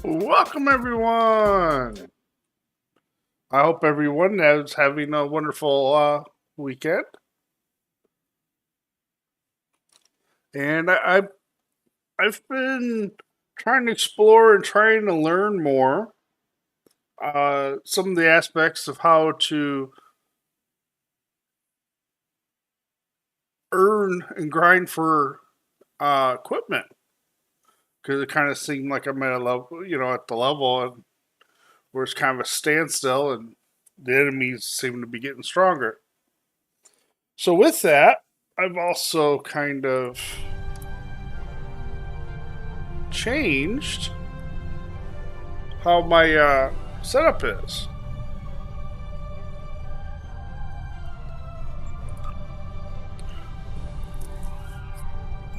Welcome, everyone. I hope everyone is having a wonderful weekend. And I've been trying to explore and trying to learn more some of the aspects of how to earn and grind for equipment, because it kind of seemed like I'm at a level, at the level where it's kind of a standstill, and the enemies seem to be getting stronger. So with that, I've also kind of changed how my setup is.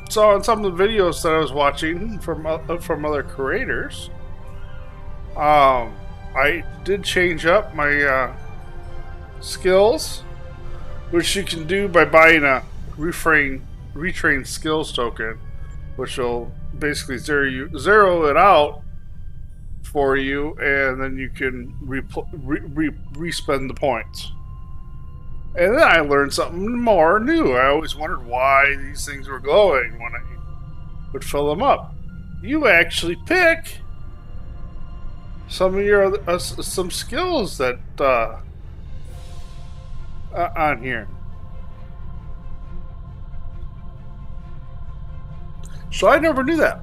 So on some of the videos that I was watching from other creators, I did change up my skills, which you can do by buying a retrain skills token, which will basically zero it out for you, and then you can respend the points. And then I learned something more new. I always wondered why these things were glowing when I would fill them up. You actually pick some of your some skills that on here. So I never knew that.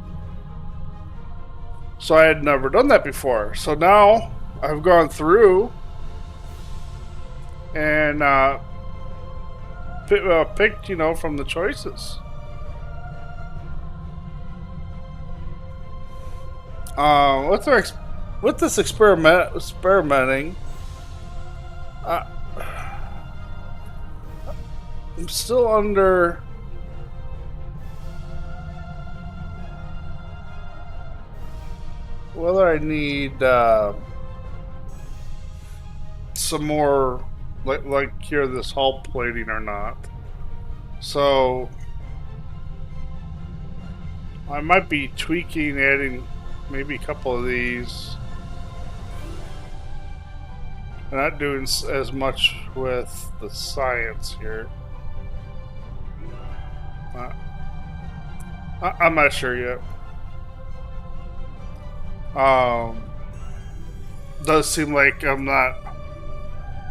So I had never done that before. So now I've gone through and picked, from the choices. With this experimenting, I'm still under whether I need some more like here this hull plating or not. So I might be tweaking, adding maybe a couple of these. I'm not doing as much with the science here. I'm not sure yet. Does seem like I'm not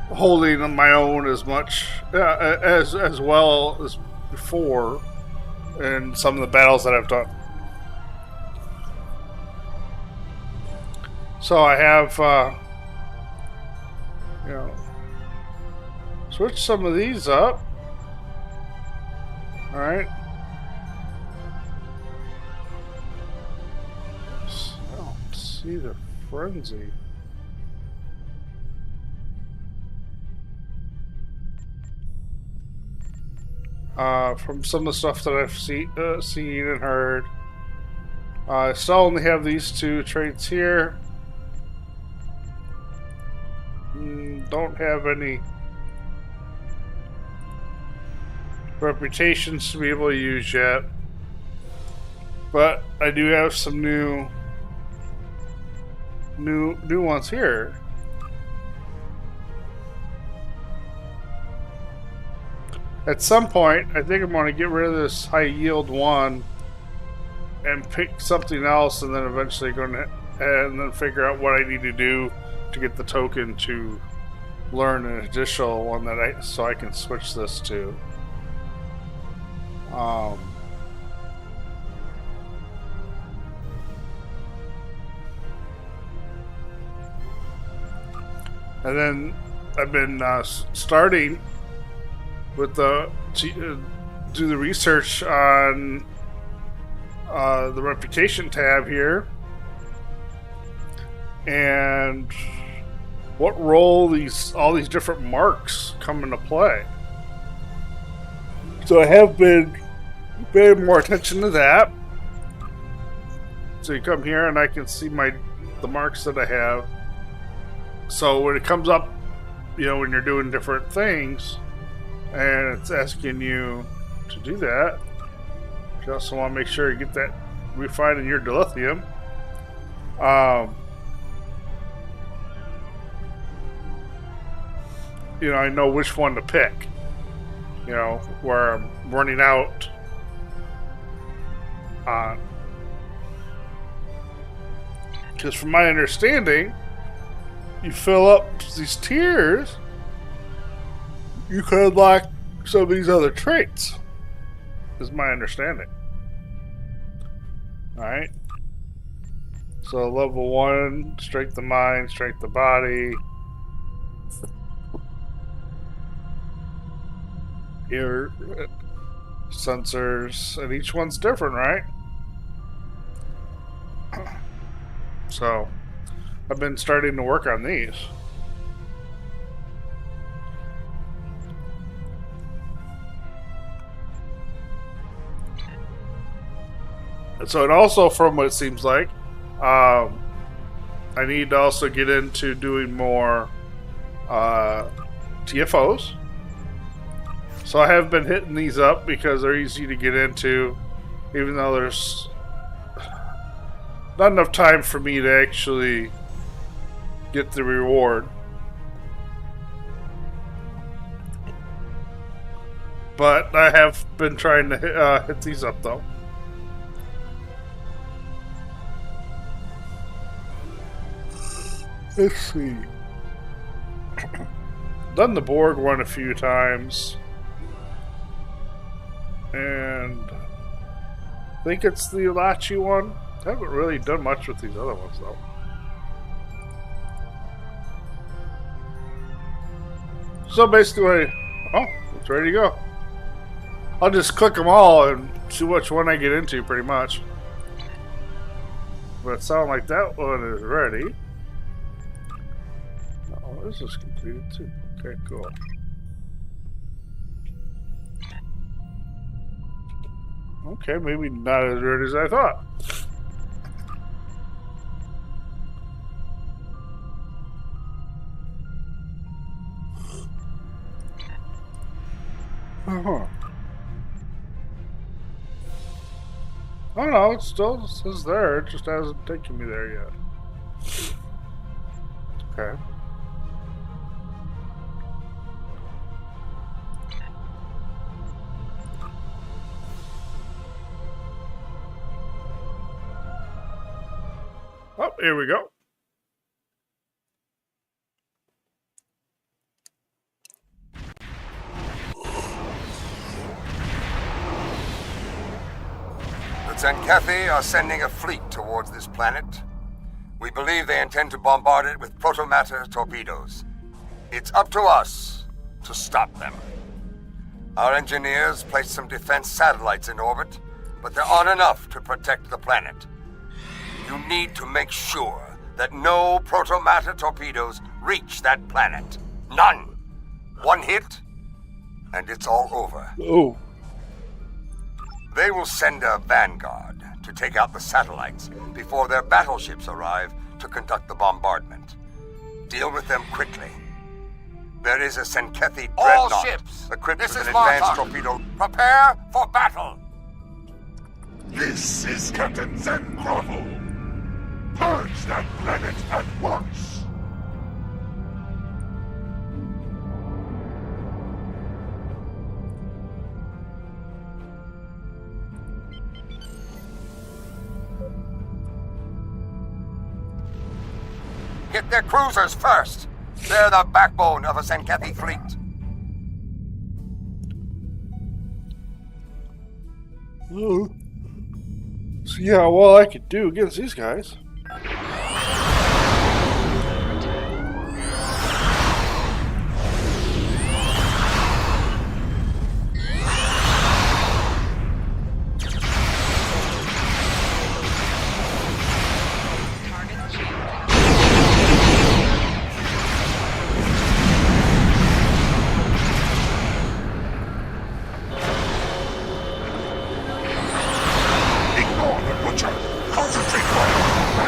holding on my own as much as well as before in some of the battles that I've done. So I have switch some of these up. All right. I don't see the frenzy. From some of the stuff that I've seen and heard, I still only have these two traits here. Don't have any reputations to be able to use yet, but I do have some new ones here. At some point, I think I'm going to get rid of this high yield one and pick something else, and then eventually figure out what I need to do to get the token to learn an additional one so I can switch this to. And then I've been starting with do the research on the reputation tab here, and what role all these different marks come into play. So I have been paying more attention to that. So you come here and I can see the marks that I have. So when it comes up, when you're doing different things, and it's asking you to do that, you also want to make sure you get that refined in your dilithium. I know which one to pick. Where I'm running out on. Because from my understanding, you fill up these tiers, you could unlock some of these other traits. Is my understanding. Alright. So level 1, strength of mind, strength of body. Here, sensors, and each one's different, right? So, I've been starting to work on these. And so, it also, from what it seems like, I need to also get into doing more TFOs. So I have been hitting these up because they're easy to get into, even though there's not enough time for me to actually get the reward. But I have been trying to hit these up though. Let's see. Done the Borg one a few times. And I think it's the Elachi one. I haven't really done much with these other ones though. So basically, it's ready to go. I'll just click them all and see which one I get into pretty much. But it sounds like that one is ready. Oh, this is completed too. Okay, cool. Okay, maybe not as ready as I thought. Oh no, it still says there. It just hasn't taken me there yet. Okay. Oh, here we go. The UNCBUCK are sending a fleet towards this planet. We believe they intend to bombard it with protomatter torpedoes. It's up to us to stop them. Our engineers placed some defense satellites in orbit, but there aren't enough to protect the planet. You need to make sure that no protomatter torpedoes reach that planet. None. One hit, and it's all over. Oh. They will send a vanguard to take out the satellites before their battleships arrive to conduct the bombardment. Deal with them quickly. There is a Senkethy All dreadnought ships. equipped This with is an advanced Martok. torpedo. Prepare for battle. This is Captain Zencrovel. Purge that planet at once. Hit their cruisers first. They're the backbone of a Senkethy fleet. Oh. See how well I could do against these guys. Ignore the butcher. Concentrate on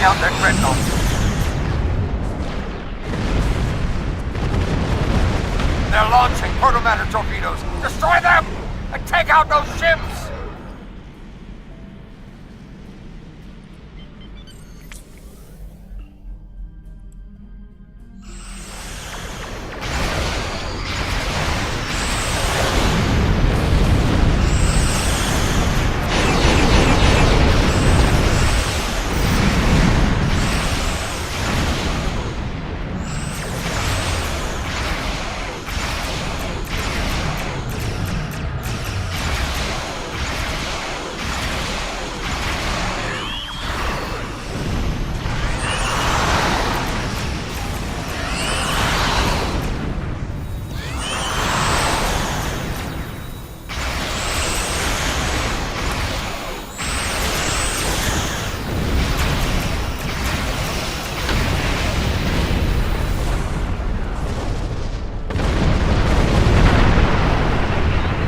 bring out their dreadnought. They're launching protomatter torpedoes. Destroy them! And take out those ships!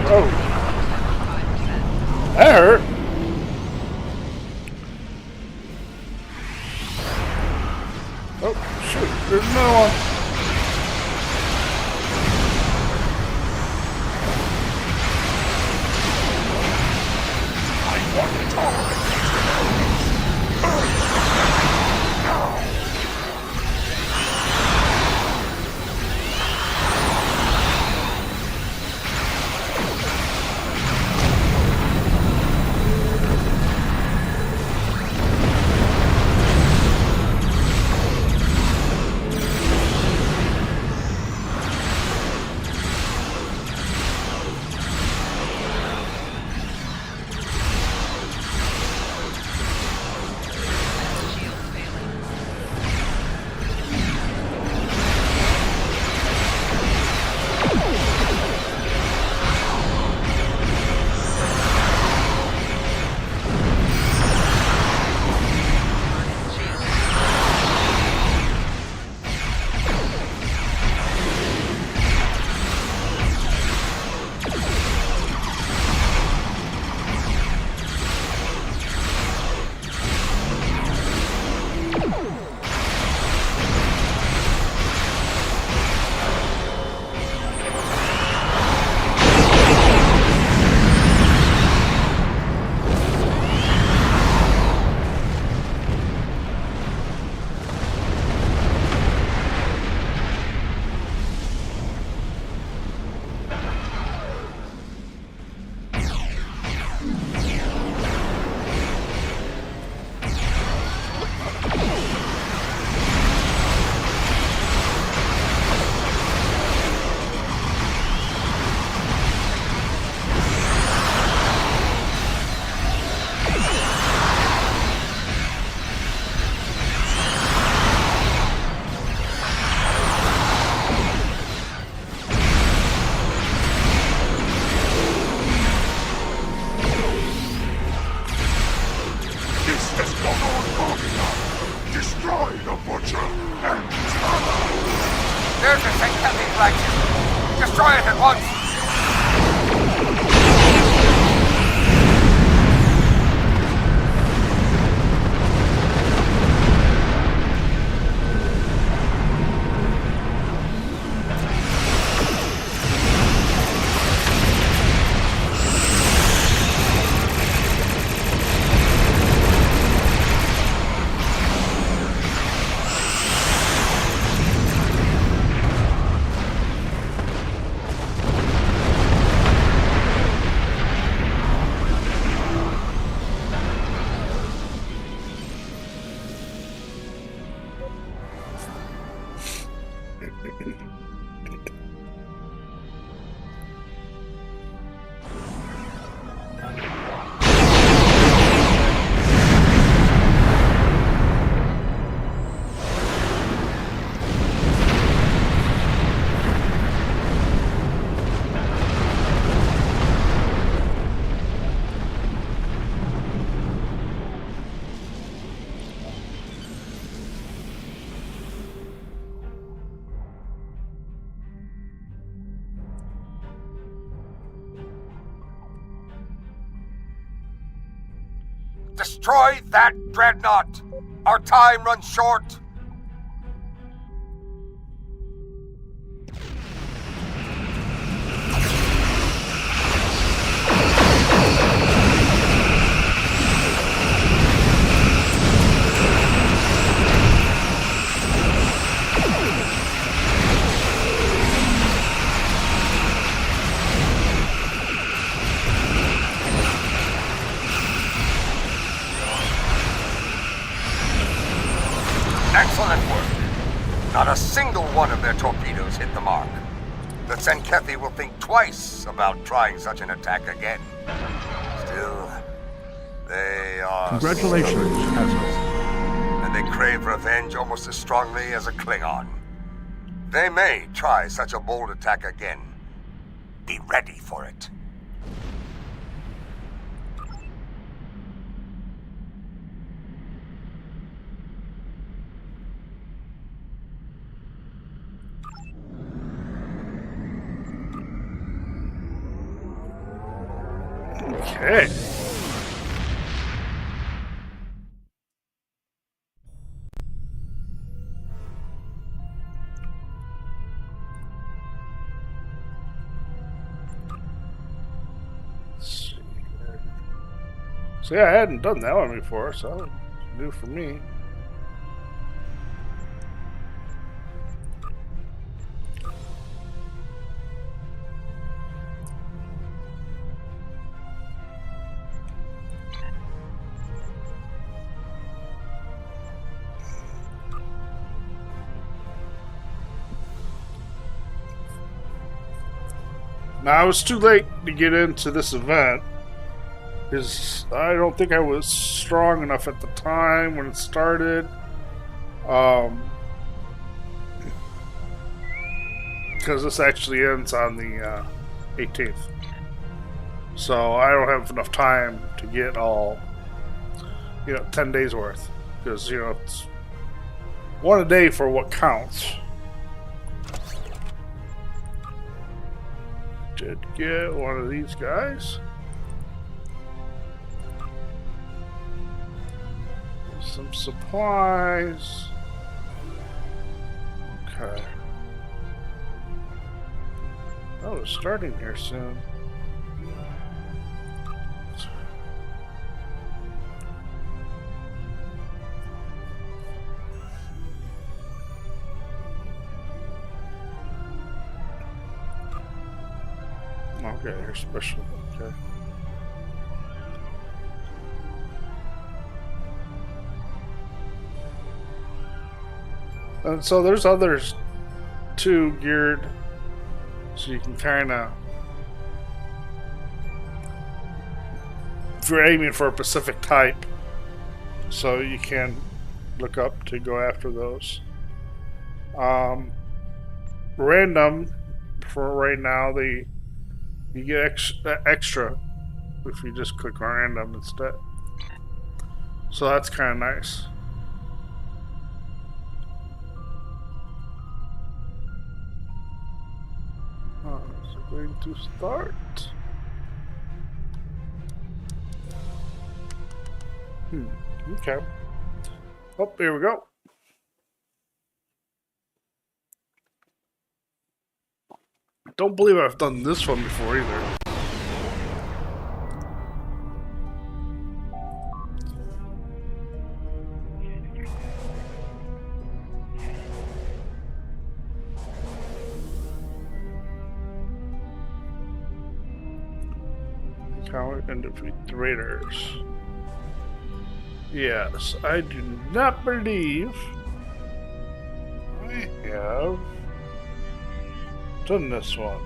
Oh. That hurt. Oh, shoot. There's another one. I want it all. There's the St. flagship. Destroy it at once. Destroy that dreadnought! Our time runs short. Excellent work. Not a single one of their torpedoes hit the mark. The Tsenkethi will think twice about trying such an attack again. Still, they are... Congratulations, Admiral. And they crave revenge almost as strongly as a Klingon. They may try such a bold attack again. Be ready for it. Okay. So yeah, I hadn't done that one before, so that was new for me. Now, I was too late to get into this event, because I don't think I was strong enough at the time when it started. Because this actually ends on the 18th. So I don't have enough time to get all, 10 days worth. Because, it's one a day for what counts. Did get one of these guys. Some supplies. Okay. Oh, it's starting here soon. Okay, you're special. Okay. And so there's others too geared, so you can kind of, if you're aiming for a specific type, so you can look up to go after those. Random for right now, you get extra if you just click on random instead. So that's kind of nice. Is it going to start? Okay. Oh, here we go. Don't believe I've done this one before either. Encounter and defeat the raiders. Yes, I do not believe I have done this one.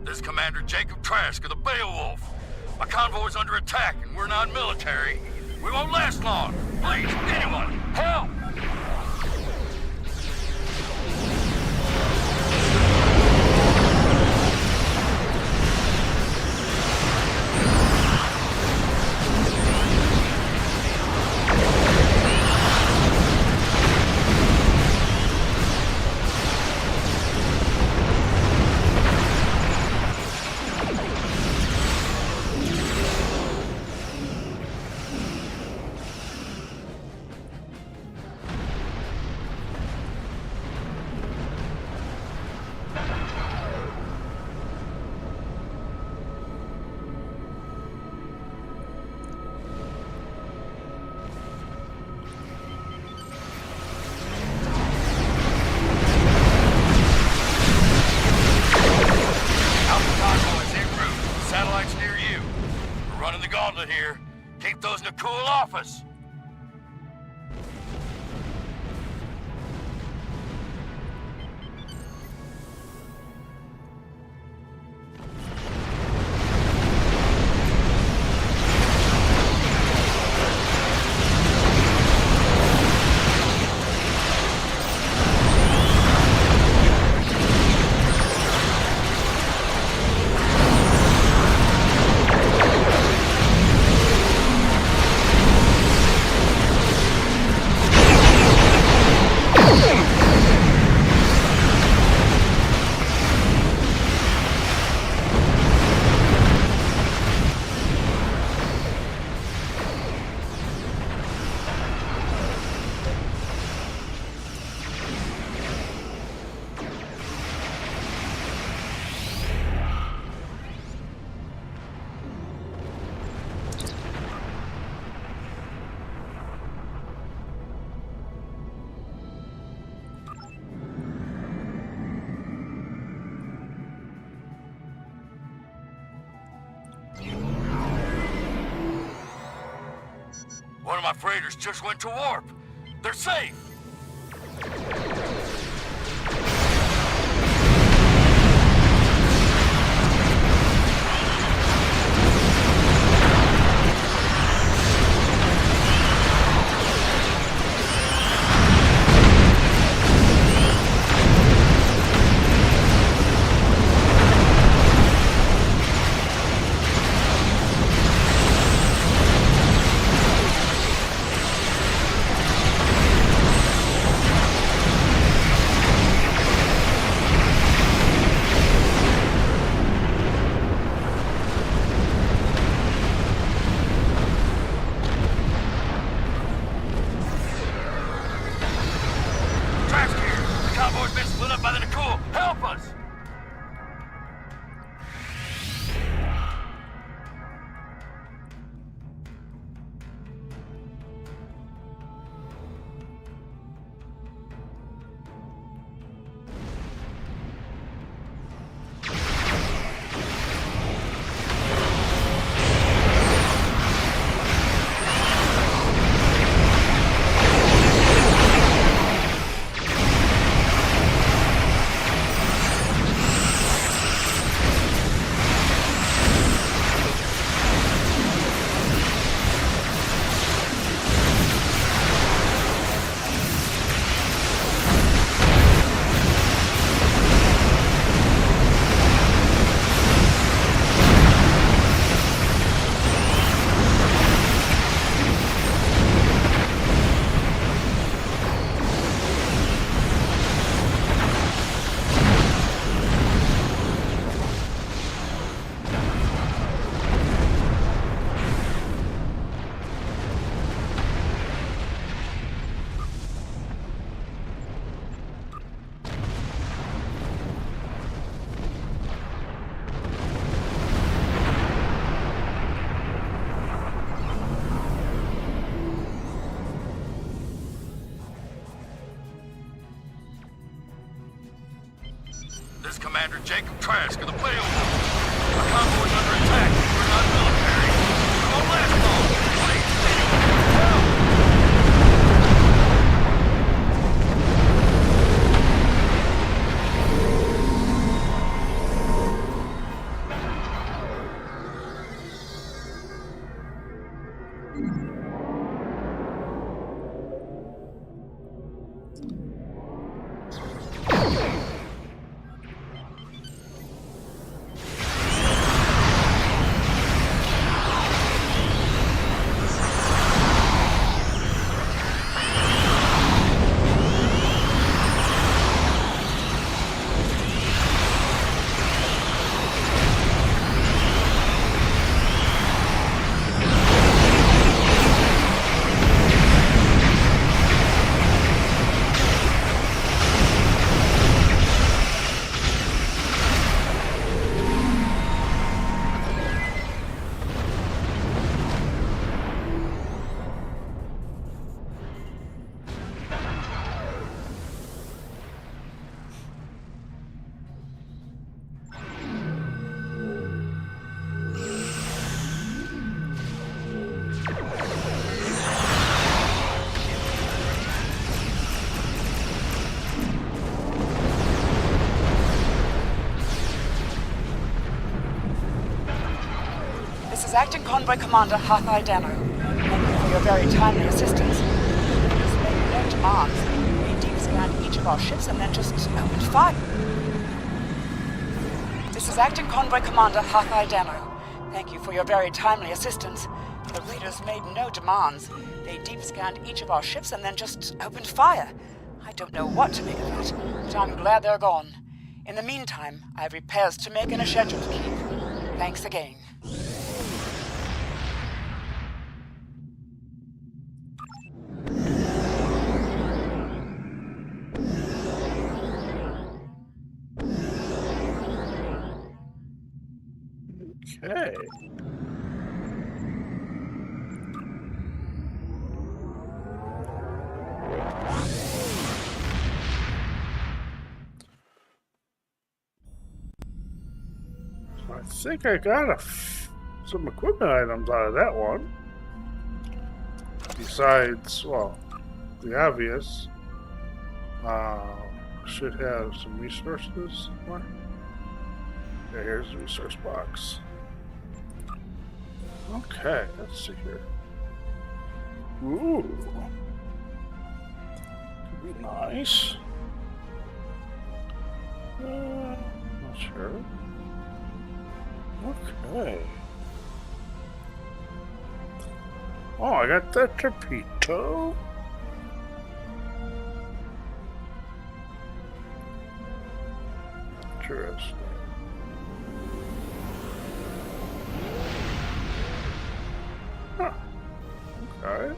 This is Commander Jacob Trask of the Beowulf. My convoy's under attack and we're not military. We won't last long. Please, anyone, help! here. Keep those Nakul off us. One of my freighters just went to warp. They're safe. Convoy's been split up by the Nakul. Help us! This is Commander Jacob Trask of the Beowulf. Our convoy's under attack. We're not military. We won't last long. Please, anyone, help! This is Acting Convoy Commander Hathai Demo. Thank you for your very timely assistance. Please make no demands. We deep scanned each of our ships and then just opened fire. This is Acting Convoy Commander Hathai Demo. Thank you for your very timely assistance. The raiders made no demands. They deep scanned each of our ships and then just opened fire. I don't know what to make of it, but I'm glad they're gone. In the meantime, I have repairs to make and a schedule to keep. Thanks again. Okay. I think I got some equipment items out of that one. Besides, well, the obvious. Should have some resources. What? Yeah, here's the resource box. Okay, let's see here. Ooh. Could be nice. Not sure. Okay. Oh, I got that torpedo. Interesting. Huh. Okay.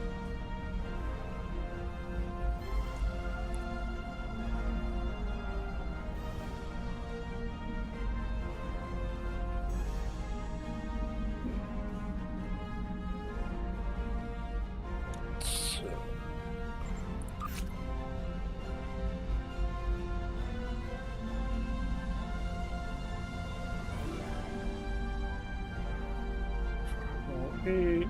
Eight.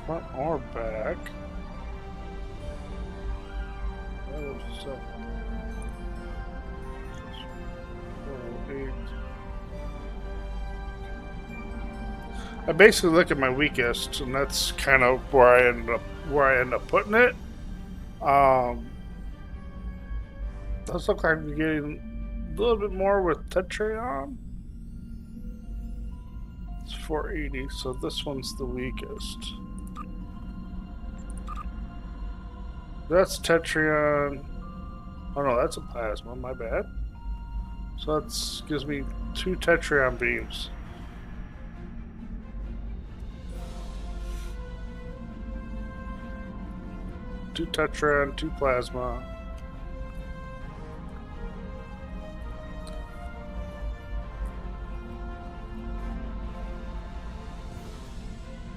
Front or back? That was so. I basically look at my weakest, and that's kind of where I end up putting it. Does look like I'm getting a little bit more with Tetrion. It's 480, so this one's the weakest. That's Tetrion. Oh no, that's a plasma. My bad. So that gives me 2 Tetrion beams. Two Tetrion, 2 plasma.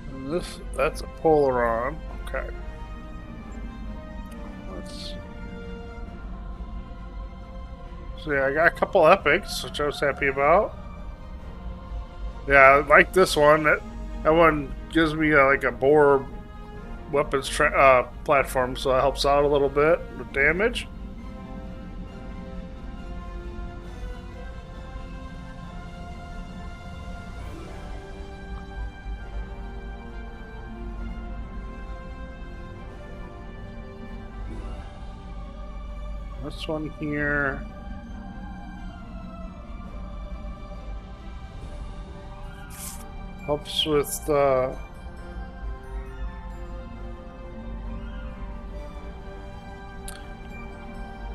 And that's a Polaron. Okay. Let's. So yeah, I got a couple epics, which I was happy about. Yeah, I like this one. That one gives me like a bore weapons platform, so it helps out a little bit with damage. This one here. Helps with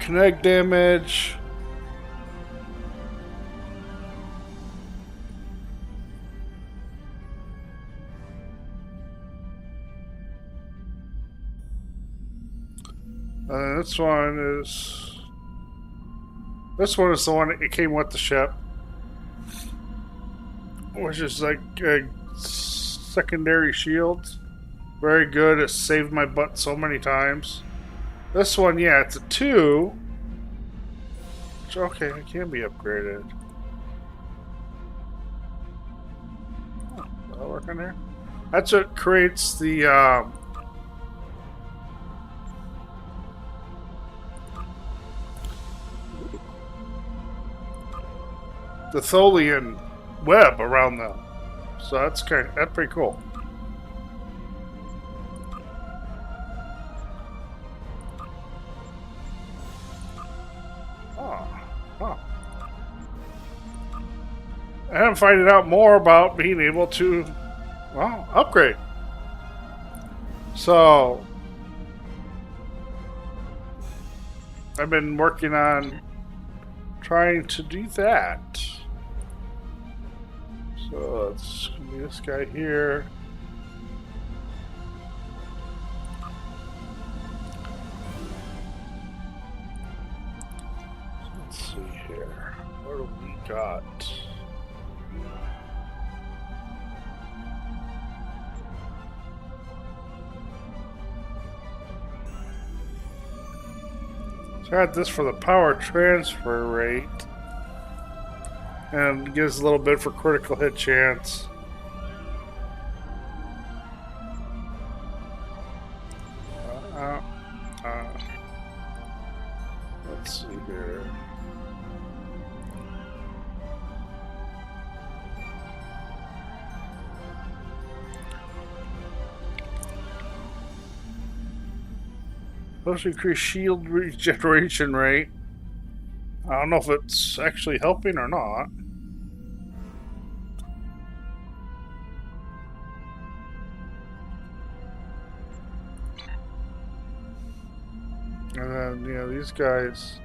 connect damage. This one is the one that came with the ship. which is like secondary shields. Very good. It saved my butt so many times. This one, yeah, it's a 2. Which, okay, it can be upgraded. Oh, that'll work on there. That's what creates the Tholian web around them. So that's pretty cool. And I'm finding out more about being able to, well, upgrade. So I've been working on trying to do that. So it's gonna be this guy here. Let's see here. What do we got? So I got this for the power transfer rate. And gives a little bit for critical hit chance. Let's see here. Supposed to increase shield regeneration rate. I don't know if it's actually helping or not. And then, you know, these guys.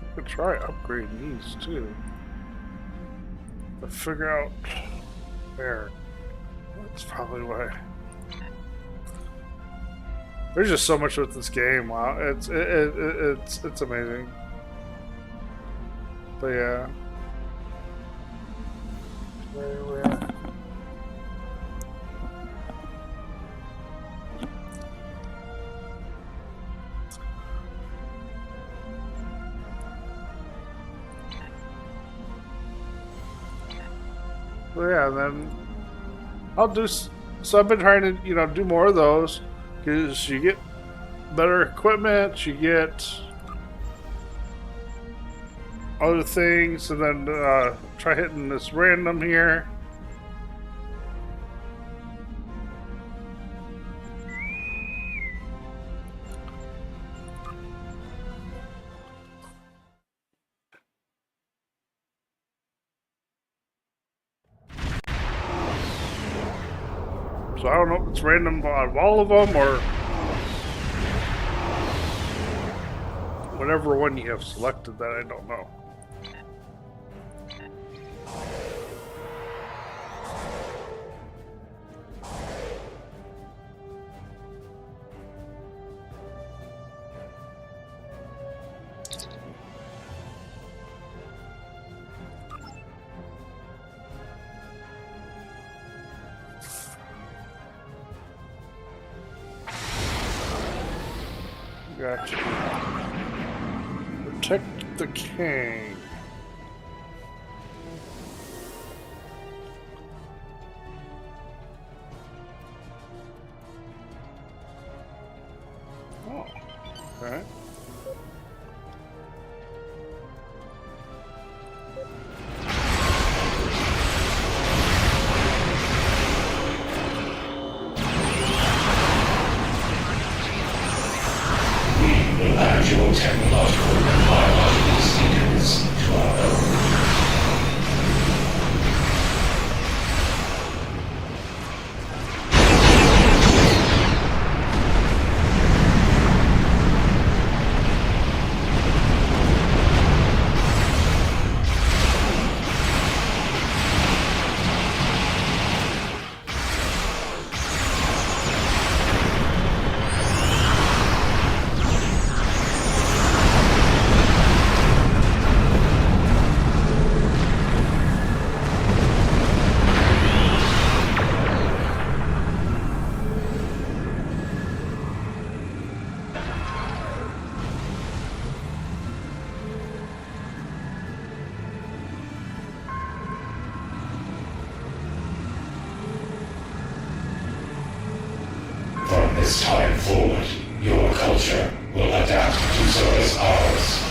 I could try upgrading these too. To figure out where. That's probably why. There's just so much with this game. Wow, it's amazing. But yeah. Where? So yeah, then I'll do. So I've been trying to, you know, do more of those. Because you get better equipment, you get other things, and then try hitting this random here. So I don't know if it's random on all of them or whatever one you have selected that I don't know. Gotcha. Protect the king. Oh, okay. Your technological and biological standards this time forward, your culture will adapt to service ours.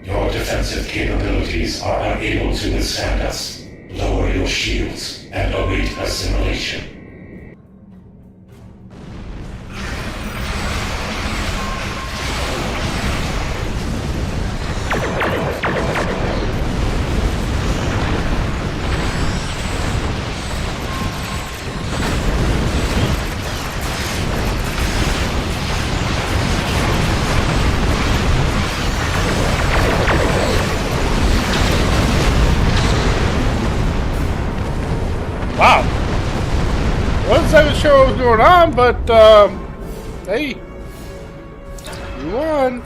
Your defensive capabilities are unable to withstand us. Lower your shields and await assimilation. Wow. Wasn't even sure what was going on, but, hey. You won.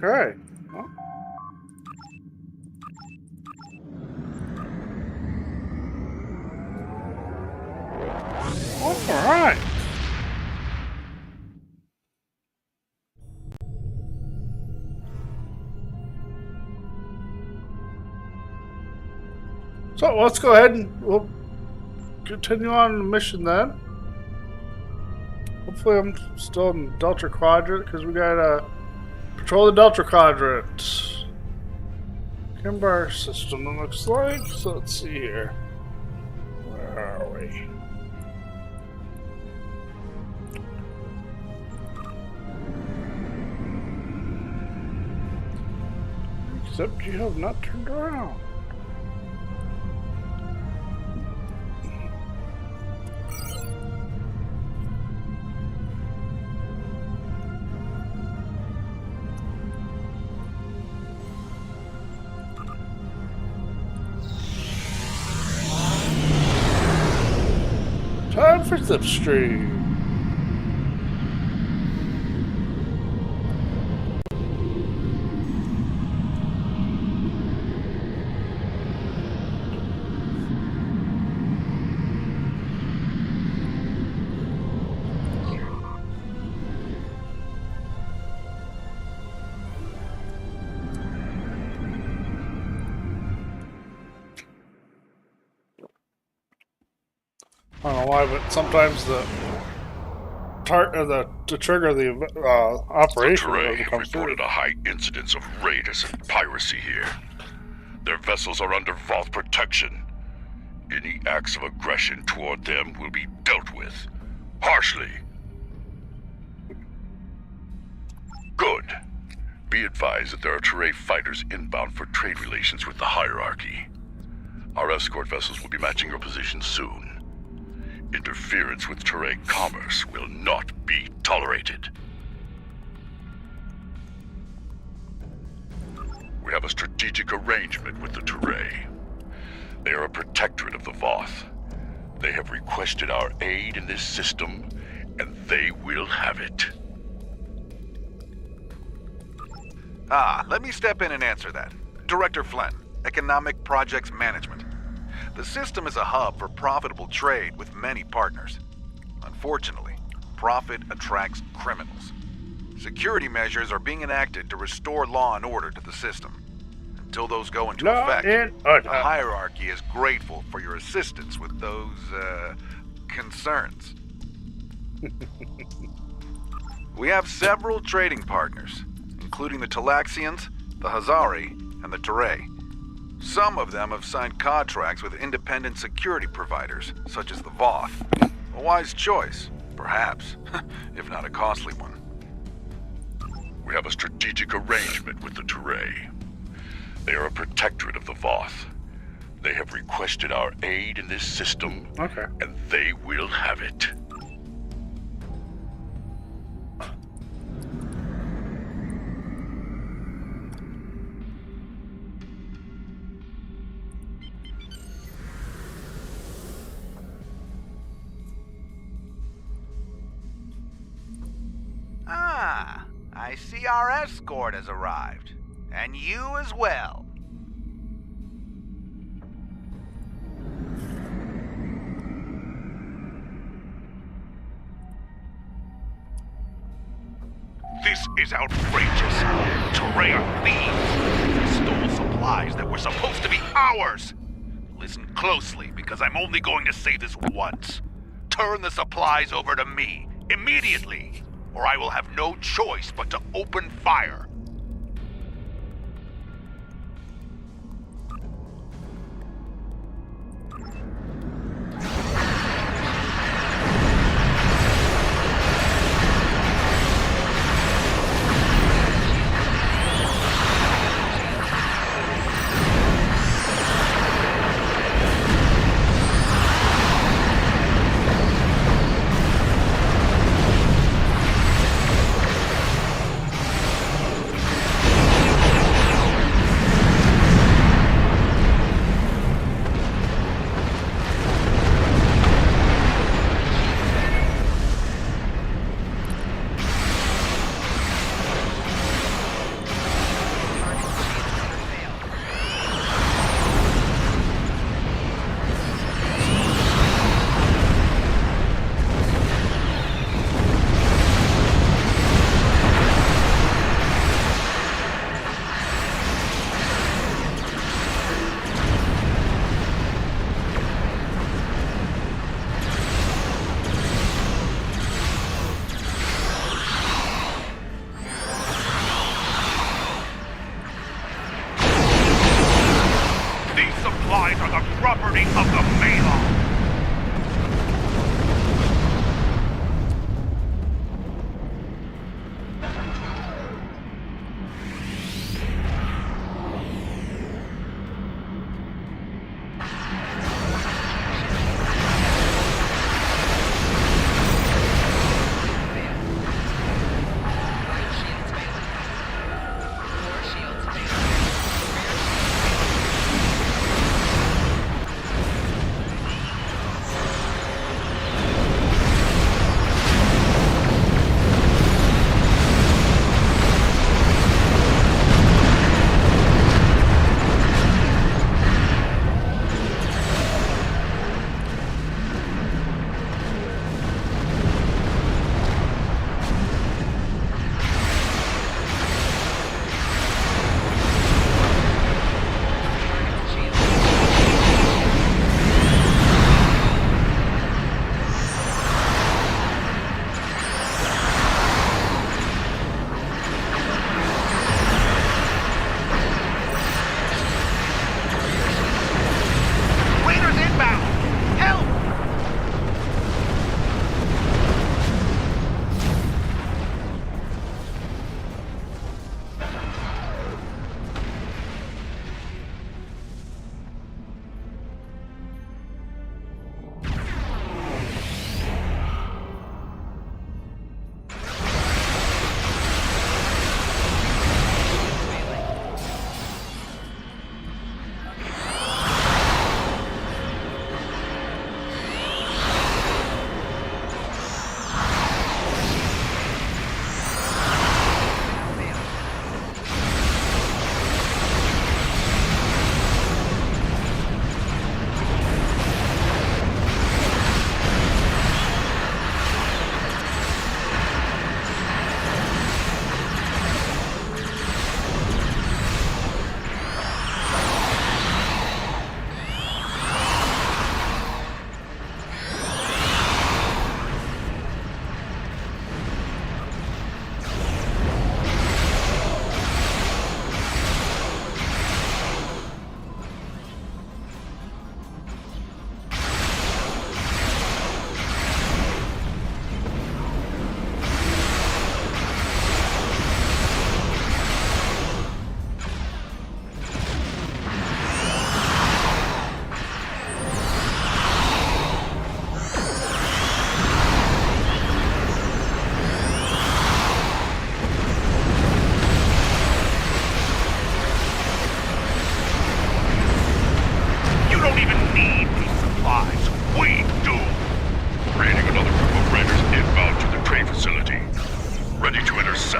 Okay. Well. All right. So let's go ahead and we'll continue on the mission then. Hopefully I'm still in Delta Quadrant because we gotta patrol the Delta Quadrant. Kimbar system, it looks like. So let's see here. Where are we? Except you have not turned around. Time for Slipstream. I don't know why, but sometimes the trigger of the operation Teray comes through. reported a high incidence of raiders and piracy here. Their vessels are under vault protection. Any acts of aggression toward them will be dealt with harshly. Good. Be advised that there are Teray fighters inbound for trade relations with the hierarchy. Our escort vessels will be matching your position soon. Interference with Teray commerce will not be tolerated. We have a strategic arrangement with the Teray. They are a protectorate of the Voth. They have requested our aid in this system, and they will have it. Let me step in and answer that. Director Flynn, Economic Projects Management. The system is a hub for profitable trade with many partners. Unfortunately, profit attracts criminals. Security measures are being enacted to restore law and order to the system. Until those go into effect, the hierarchy is grateful for your assistance with those, concerns. We have several trading partners, including the Talaxians, the Hazari, and the Teray. Some of them have signed contracts with independent security providers, such as the Voth. A wise choice, perhaps, if not a costly one. We have a strategic arrangement with the Turay. They are a protectorate of the Voth. They have requested our aid in this system, Okay. and they will have it. Ah, I see our escort has arrived. And you as well. This is outrageous. Turay are thieves. They stole supplies that were supposed to be ours. Listen closely, because I'm only going to say this once. Turn the supplies over to me, immediately, or I will have no choice but to open fire.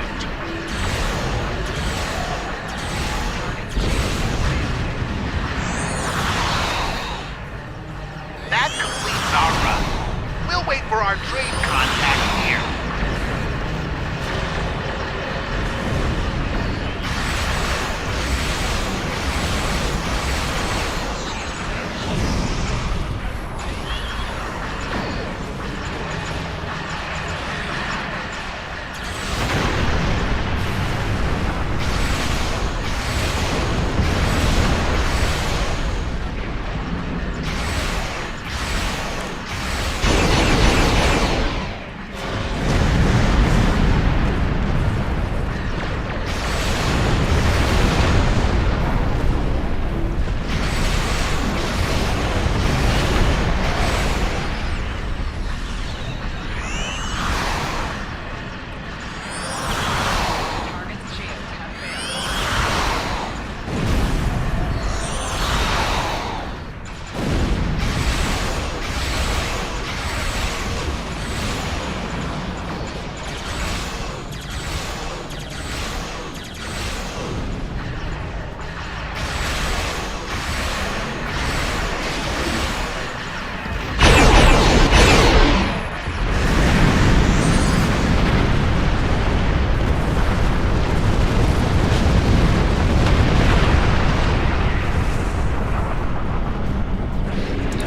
belt. That completes our run. We'll wait for our trade contact here.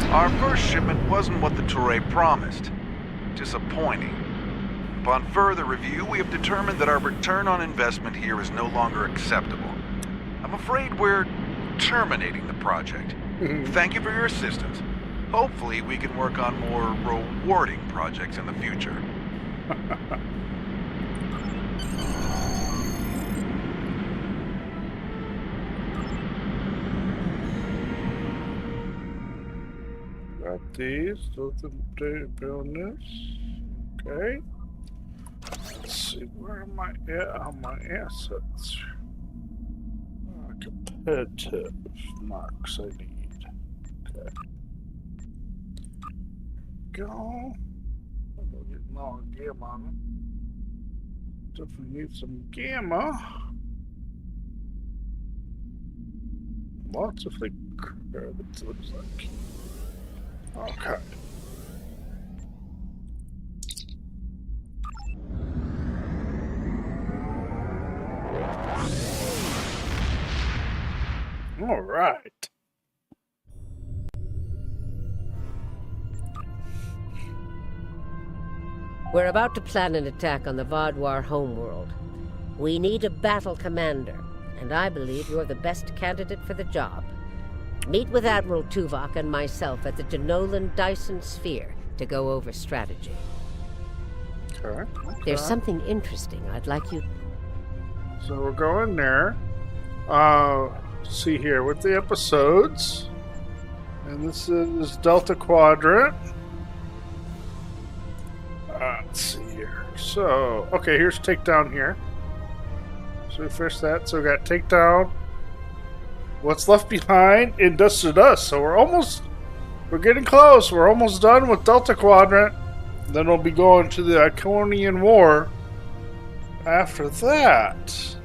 Our first shipment wasn't what the Touré promised. Disappointing. Upon further review, we have determined that our return on investment here is no longer acceptable. I'm afraid we're terminating the project. Thank you for your assistance. Hopefully, we can work on more rewarding projects in the future. Got these. Those are bonus. Okay. Let's see, where am I at on my assets? Competitive marks I need. Okay. Go. We'll get no gamma on them. Definitely need some gamma. Lots of the credits, looks like. Okay. All right. We're about to plan an attack on the Vaadwaur homeworld. We need a battle commander, and I believe you're the best candidate for the job. Meet with Admiral Tuvok and myself at the Denolan Dyson Sphere to go over strategy. Okay. There's something interesting I'd like you... So we're going there. See here with the episodes. And this is Delta Quadrant. Let's see here. So, okay, here's Takedown here. So we finished that. So we got Takedown. What's Left Behind and Dust to Dust. So we're getting close. We're almost done with Delta Quadrant. Then we'll be going to the Iconian War after that.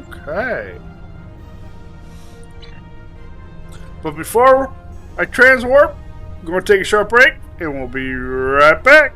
Okay. But before I transwarp, I'm going to take a short break, and we'll be right back.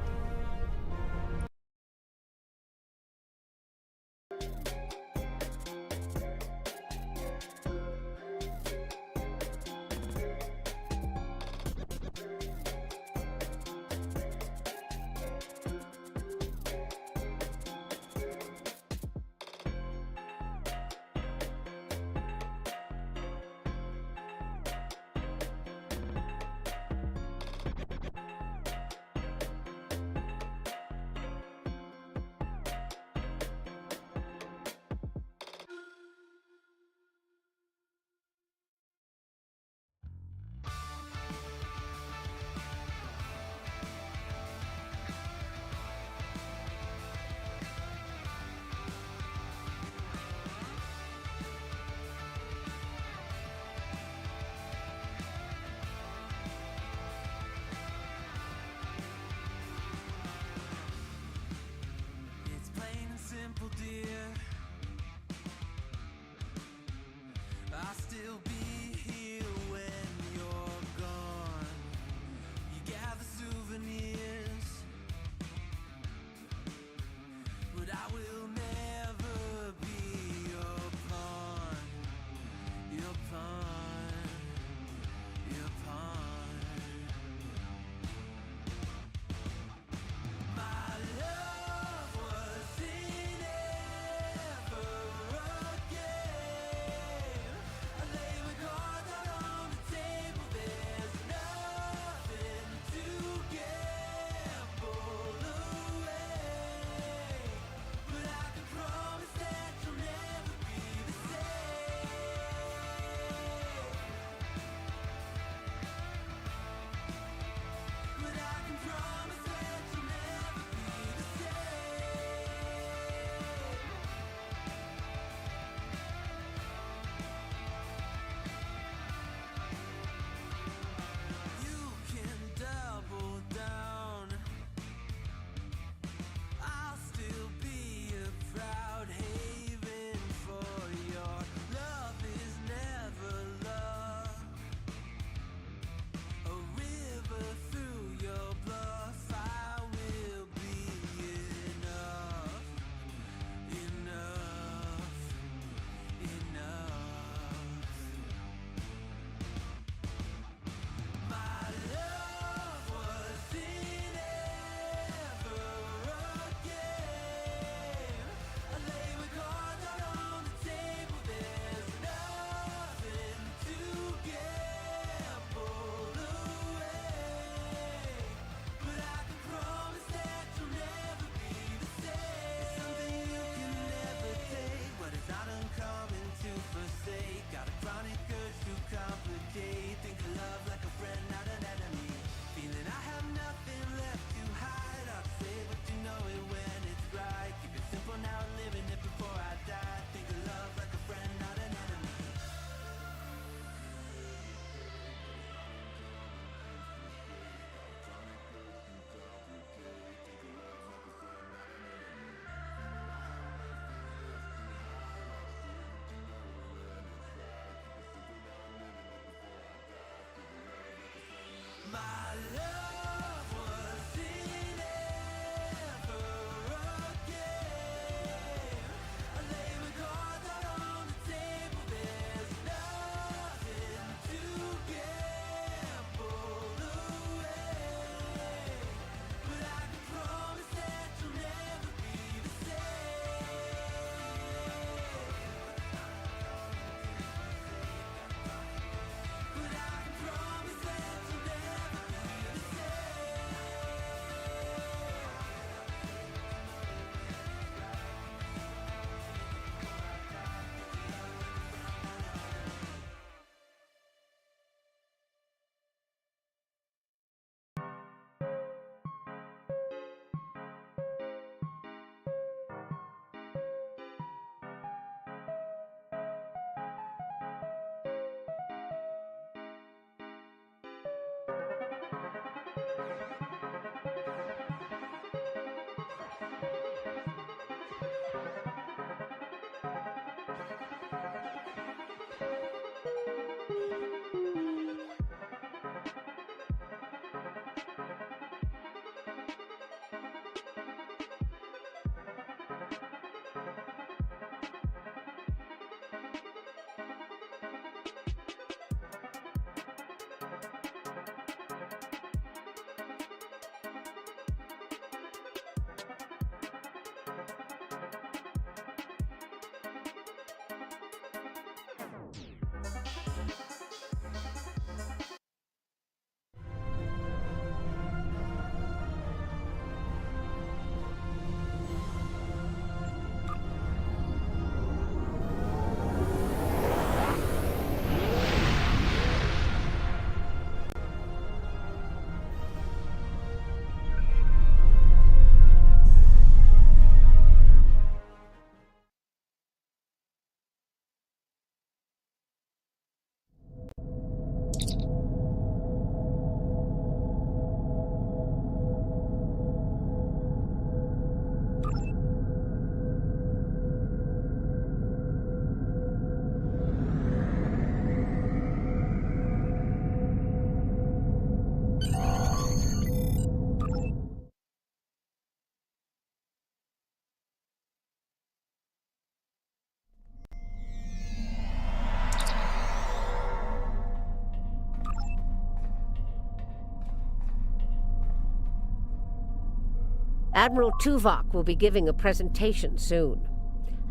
Admiral Tuvok will be giving a presentation soon.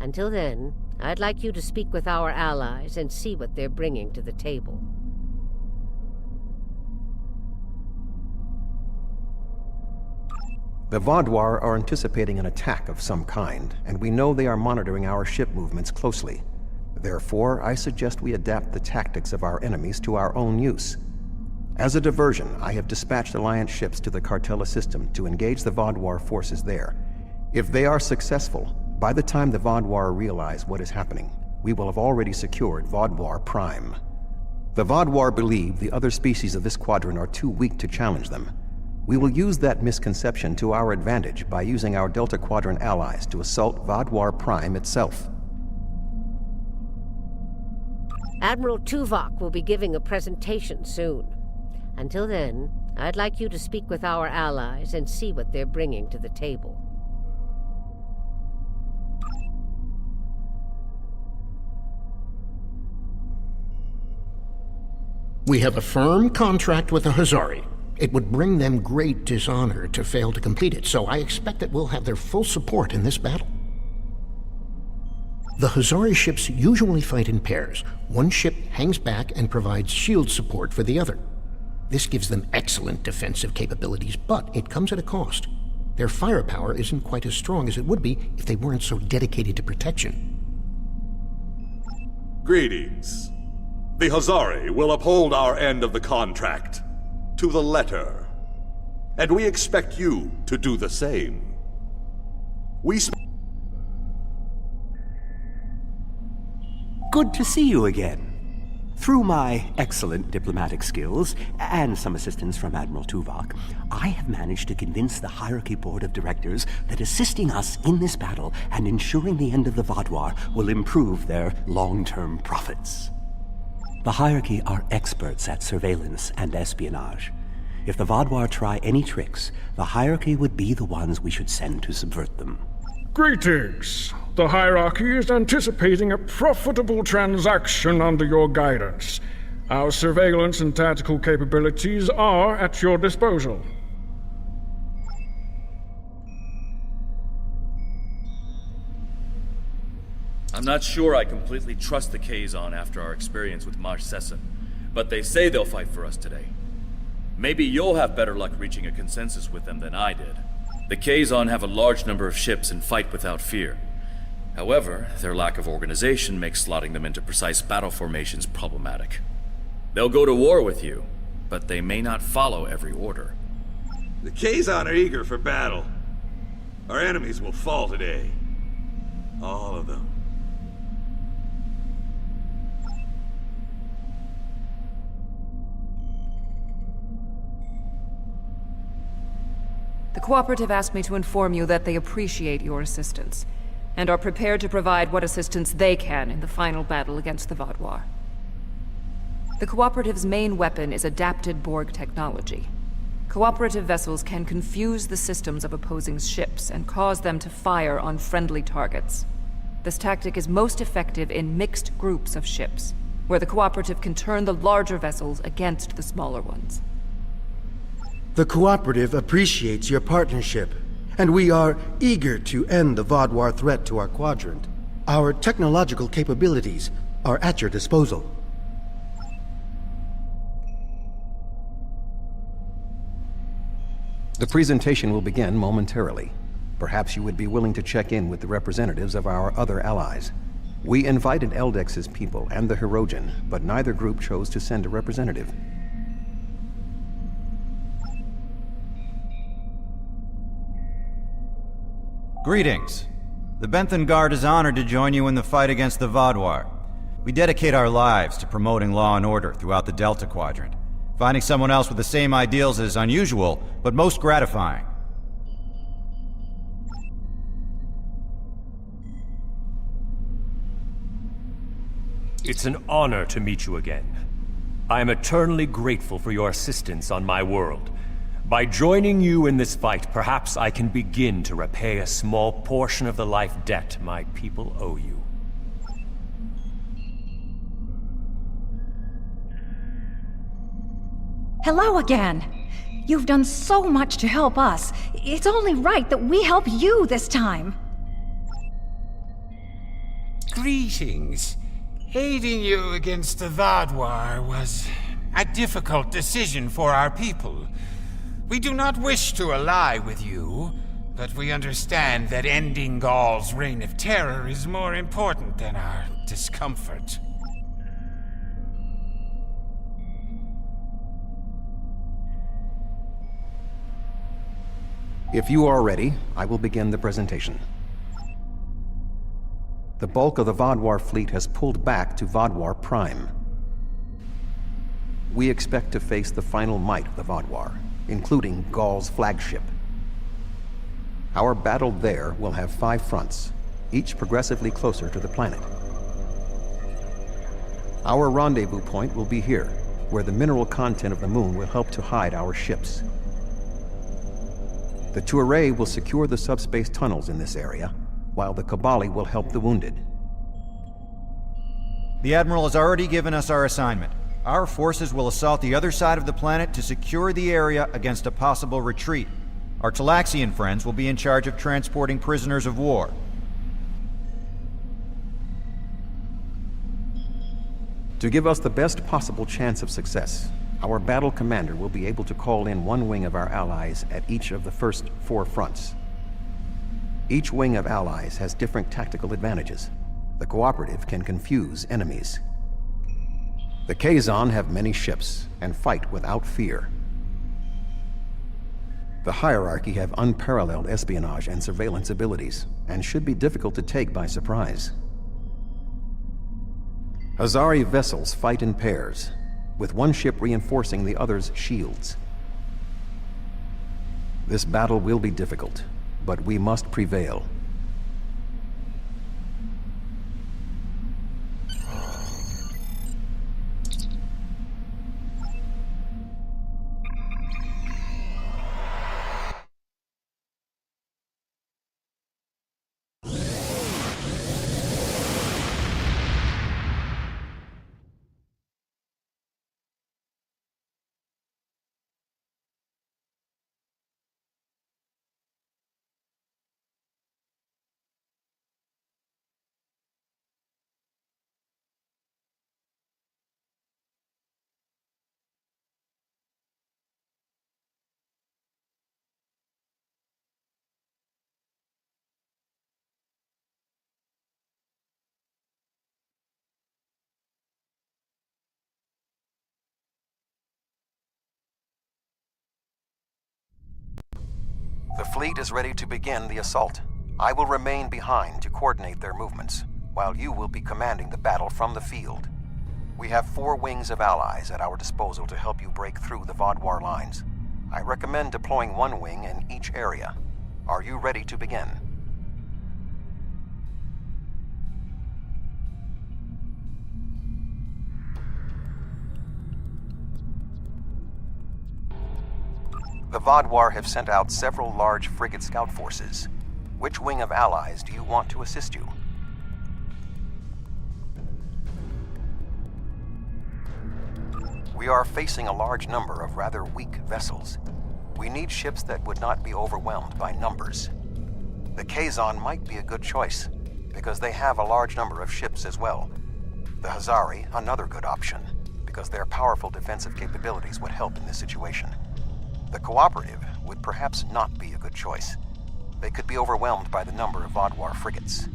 Until then, I'd like you to speak with our allies and see what they're bringing to the table. The Vaadwaur are anticipating an attack of some kind, and we know they are monitoring our ship movements closely. Therefore, I suggest we adapt the tactics of our enemies to our own use. As a diversion, I have dispatched Alliance ships to the Cartella system to engage the Vaadwaur forces there. If they are successful, by the time the Vaadwaur realize what is happening, we will have already secured Vaadwaur Prime. The Vaadwaur believe the other species of this quadrant are too weak to challenge them. We will use that misconception to our advantage by using our Delta Quadrant allies to assault Vaadwaur Prime itself. Admiral Tuvok will be giving a presentation soon. Until then, I'd like you to speak with our allies and see what they're bringing to the table. We have a firm contract with the Hazari. It would bring them great dishonor to fail to complete it, so I expect that we'll have their full support in this battle. The Hazari ships usually fight in pairs. One ship hangs back and provides shield support for the other. This gives them excellent defensive capabilities, but it comes at a cost. Their firepower isn't quite as strong as it would be if they weren't so dedicated to protection. Greetings. The Hazari will uphold our end of the contract, to the letter. And we expect you to do the same. Good to see you again. Through my excellent diplomatic skills, and some assistance from Admiral Tuvok, I have managed to convince the Hierarchy Board of Directors that assisting us in this battle and ensuring the end of the Vaadwaur will improve their long-term profits. The Hierarchy are experts at surveillance and espionage. If the Vaadwaur try any tricks, the Hierarchy would be the ones we should send to subvert them. Greetings. The Hierarchy is anticipating a profitable transaction under your guidance. Our surveillance and tactical capabilities are at your disposal. I'm not sure I completely trust the Kazon after our experience with Maj Sesson, but they say they'll fight for us today. Maybe you'll have better luck reaching a consensus with them than I did. The Kazon have a large number of ships and fight without fear. However, their lack of organization makes slotting them into precise battle formations problematic. They'll go to war with you, but they may not follow every order. The Kazon are eager for battle. Our enemies will fall today. All of them. The Cooperative asked me to inform you that they appreciate your assistance, and are prepared to provide what assistance they can in the final battle against the Vaadwaur. The Cooperative's main weapon is adapted Borg technology. Cooperative vessels can confuse the systems of opposing ships and cause them to fire on friendly targets. This tactic is most effective in mixed groups of ships, where the Cooperative can turn the larger vessels against the smaller ones. The Cooperative appreciates your partnership, and we are eager to end the Vaadwaur threat to our quadrant. Our technological capabilities are at your disposal. The presentation will begin momentarily. Perhaps you would be willing to check in with the representatives of our other allies. We invited Eldex's people and the Hirogen, but neither group chose to send a representative. Greetings. The Benthan Guard is honored to join you in the fight against the Vaadwaur. We dedicate our lives to promoting law and order throughout the Delta Quadrant. Finding someone else with the same ideals is unusual, but most gratifying. It's an honor to meet you again. I am eternally grateful for your assistance on my world. By joining you in this fight, perhaps I can begin to repay a small portion of the life debt my people owe you. Hello again. You've done so much to help us. It's only right that we help you this time. Greetings. Aiding you against the Vadwar was a difficult decision for our people. We do not wish to ally with you, but we understand that ending Gaul's reign of terror is more important than our discomfort. If you are ready, I will begin the presentation. The bulk of the Vadwar fleet has pulled back to Vadwar Prime. We expect to face the final might of the Vadwar, including Gaul's flagship. Our battle there will have 5 fronts, each progressively closer to the planet. Our rendezvous point will be here, where the mineral content of the moon will help to hide our ships. The Tuareg will secure the subspace tunnels in this area, while the Kabali will help the wounded. The Admiral has already given us our assignment. Our forces will assault the other side of the planet to secure the area against a possible retreat. Our Talaxian friends will be in charge of transporting prisoners of war. To give us the best possible chance of success, our battle commander will be able to call in one wing of our allies at each of the first 4 fronts. Each wing of allies has different tactical advantages. The cooperative can confuse enemies. The Kazon have many ships and fight without fear. The hierarchy have unparalleled espionage and surveillance abilities, and should be difficult to take by surprise. Hazari vessels fight in pairs, with one ship reinforcing the other's shields. This battle will be difficult, but we must prevail. The fleet is ready to begin the assault. I will remain behind to coordinate their movements, while you will be commanding the battle from the field. We have 4 wings of allies at our disposal to help you break through the Vadwar lines. I recommend deploying 1 wing in each area. Are you ready to begin? The Vadwar have sent out several large frigate scout forces. Which wing of allies do you want to assist you? We are facing a large number of rather weak vessels. We need ships that would not be overwhelmed by numbers. The Kazon might be a good choice, because they have a large number of ships as well. The Hazari, another good option, because their powerful defensive capabilities would help in this situation. The Cooperative would perhaps not be a good choice. They could be overwhelmed by the number of Vadwar frigates.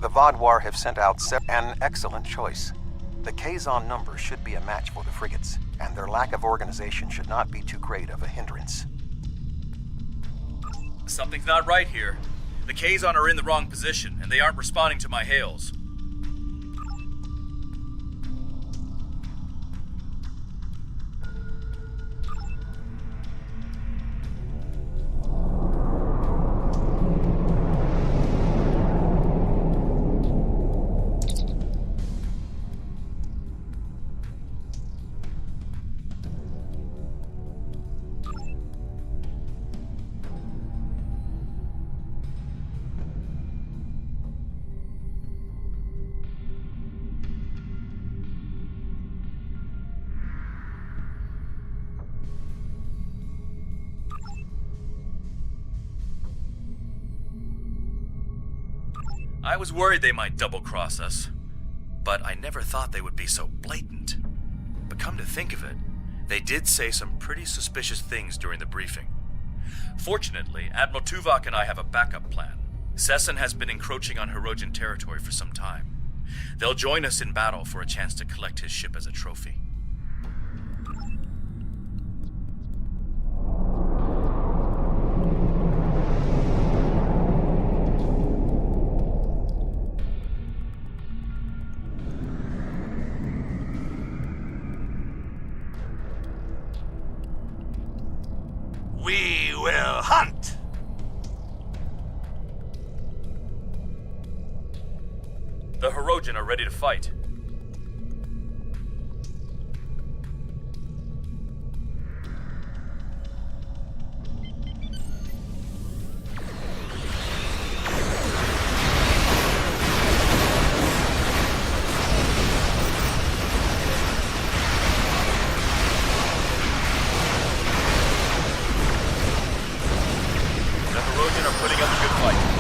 The Vadwar have sent out an excellent choice. The Kazon numbers should be a match for the frigates, and their lack of organization should not be too great of a hindrance. Something's not right here. The Kazon are in the wrong position, and they aren't responding to my hails. I was worried they might double-cross us, but I never thought they would be so blatant. But come to think of it, they did say some pretty suspicious things during the briefing. Fortunately, Admiral Tuvok and I have a backup plan. Sesson has been encroaching on Hirogen territory for some time. They'll join us in battle for a chance to collect his ship as a trophy. We will hunt! The Hirogen are ready to fight. The Hirogen are putting up a good fight.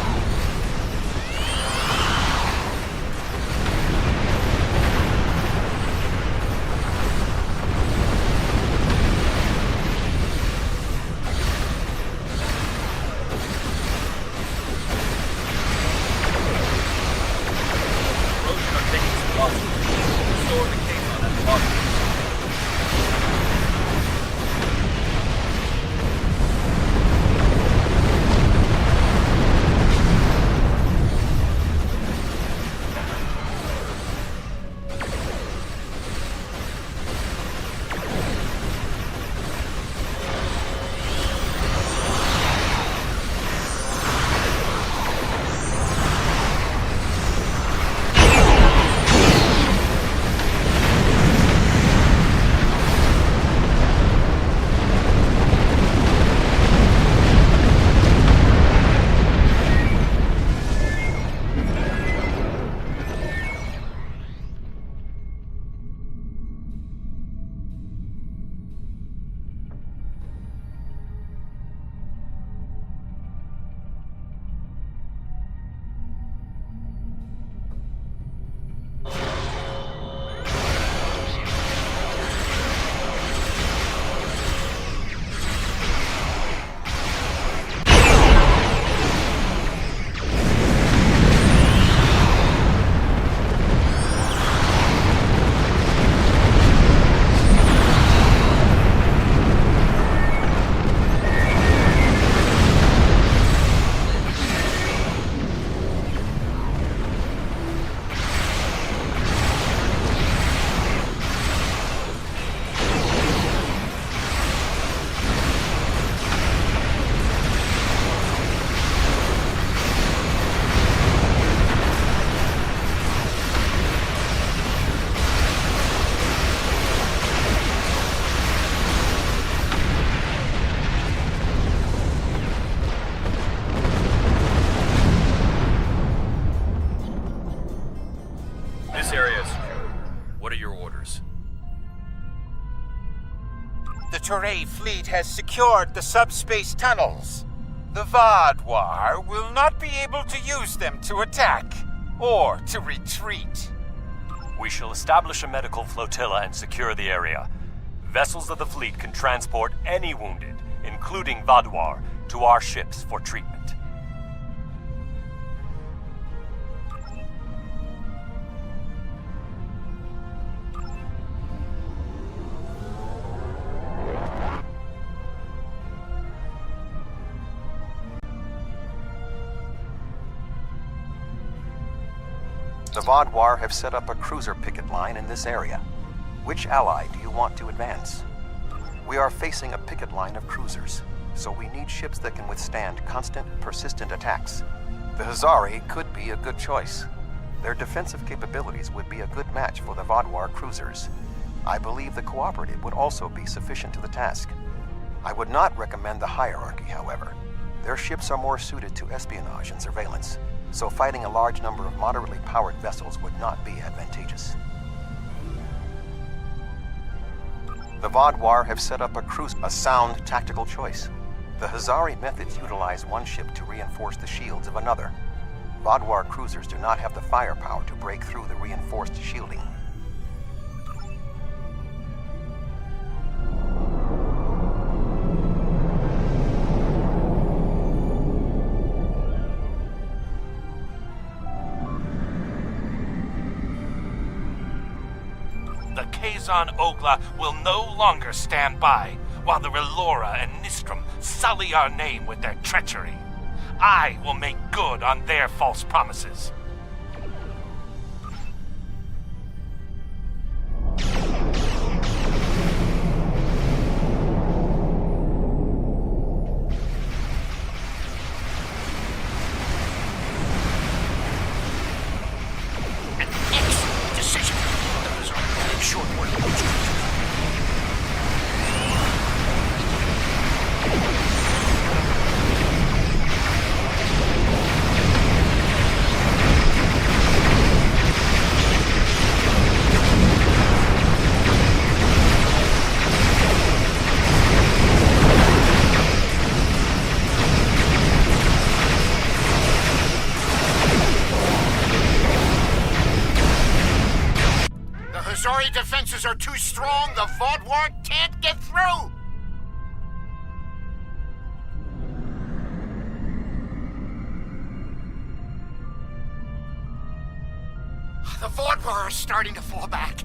This area is secure. What are your orders? The Toray fleet has secured the subspace tunnels. The Vaadwaur will not be able to use them to attack or to retreat. We shall establish a medical flotilla and secure the area. Vessels of the fleet can transport any wounded, including Vaadwaur, to our ships for treatment. The Vaadwaur have set up a cruiser picket line in this area. Which ally do you want to advance? We are facing a picket line of cruisers, so we need ships that can withstand constant, persistent attacks. The Hazari could be a good choice. Their defensive capabilities would be a good match for the Vaadwaur cruisers. I believe the Cooperative would also be sufficient to the task. I would not recommend the Hierarchy, however. Their ships are more suited to espionage and surveillance, so fighting a large number of moderately powered vessels would not be advantageous. The Vaadwaur have set up a sound tactical choice. The Hazari methods utilize one ship to reinforce the shields of another. Vodwar cruisers do not have the firepower to break through the reinforced shielding. The Kazon Ogla will no longer stand by while the Relora and Nistrum sully our name with their treachery. I will make good on their false promises. An excellent decision. Those are short work. Hazari defenses are too strong. The Vodwar can't get through. The Vodwar are starting to fall back.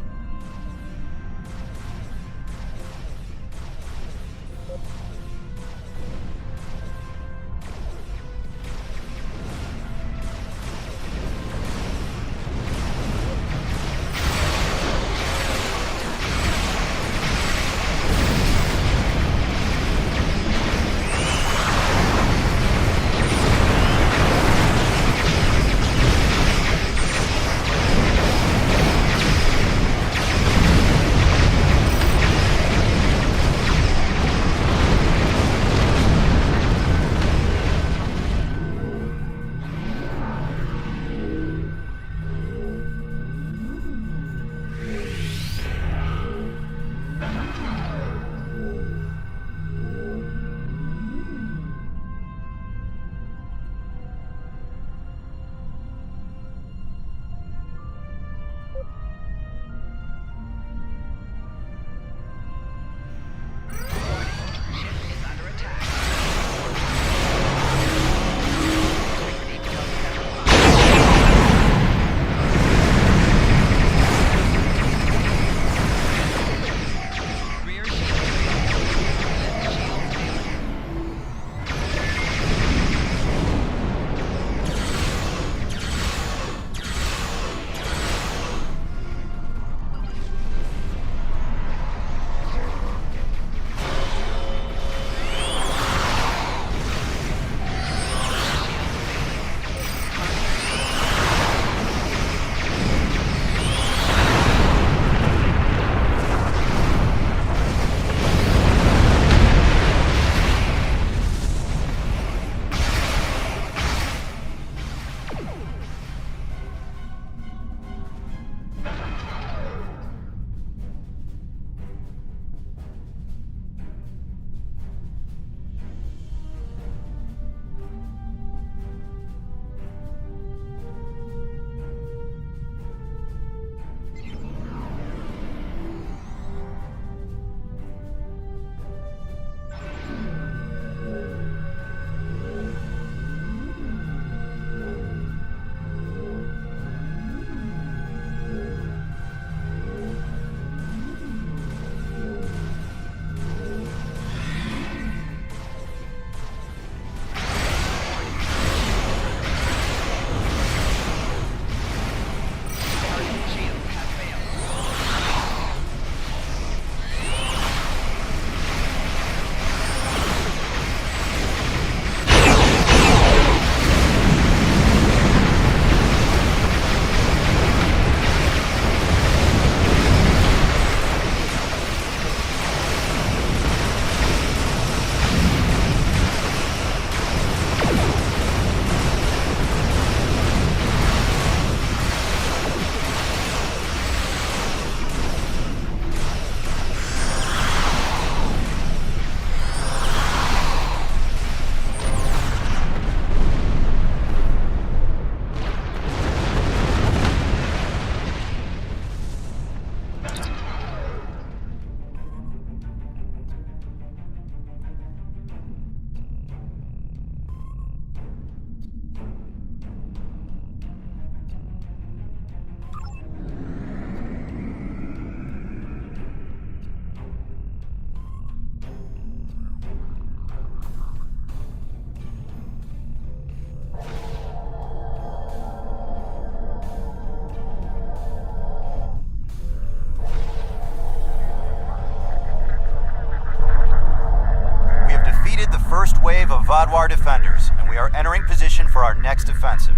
Vadwar defenders, and we are entering position for our next offensive.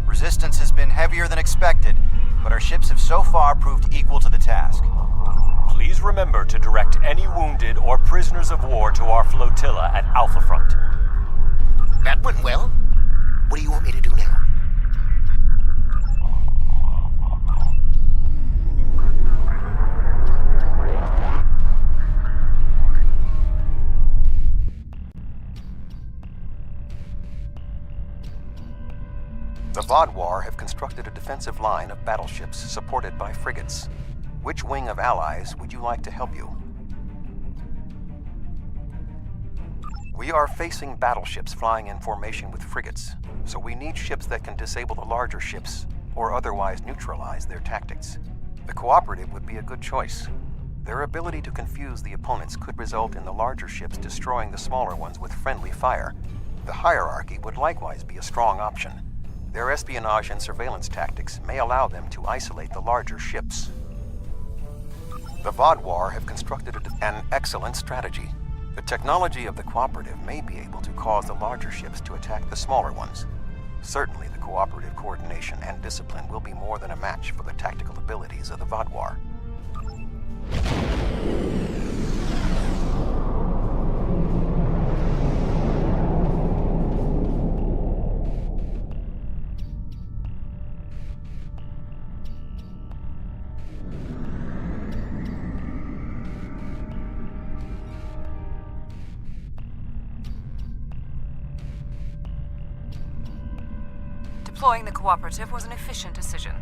Resistance has been heavier than expected, but our ships have so far proved equal to the task. Please remember to direct any wounded or prisoners of war to our flotilla at Alpha Front. That went well. What do you want me to do now? The Vadwar have constructed a defensive line of battleships supported by frigates. Which wing of allies would you like to help you? We are facing battleships flying in formation with frigates, so we need ships that can disable the larger ships or otherwise neutralize their tactics. The Cooperative would be a good choice. Their ability to confuse the opponents could result in the larger ships destroying the smaller ones with friendly fire. The Hierarchy would likewise be a strong option. Their espionage and surveillance tactics may allow them to isolate the larger ships. The Vadwar have constructed an excellent strategy. The technology of the Cooperative may be able to cause the larger ships to attack the smaller ones. Certainly, the Cooperative coordination and discipline will be more than a match for the tactical abilities of the Vadwar. Deploying the Cooperative was an efficient decision.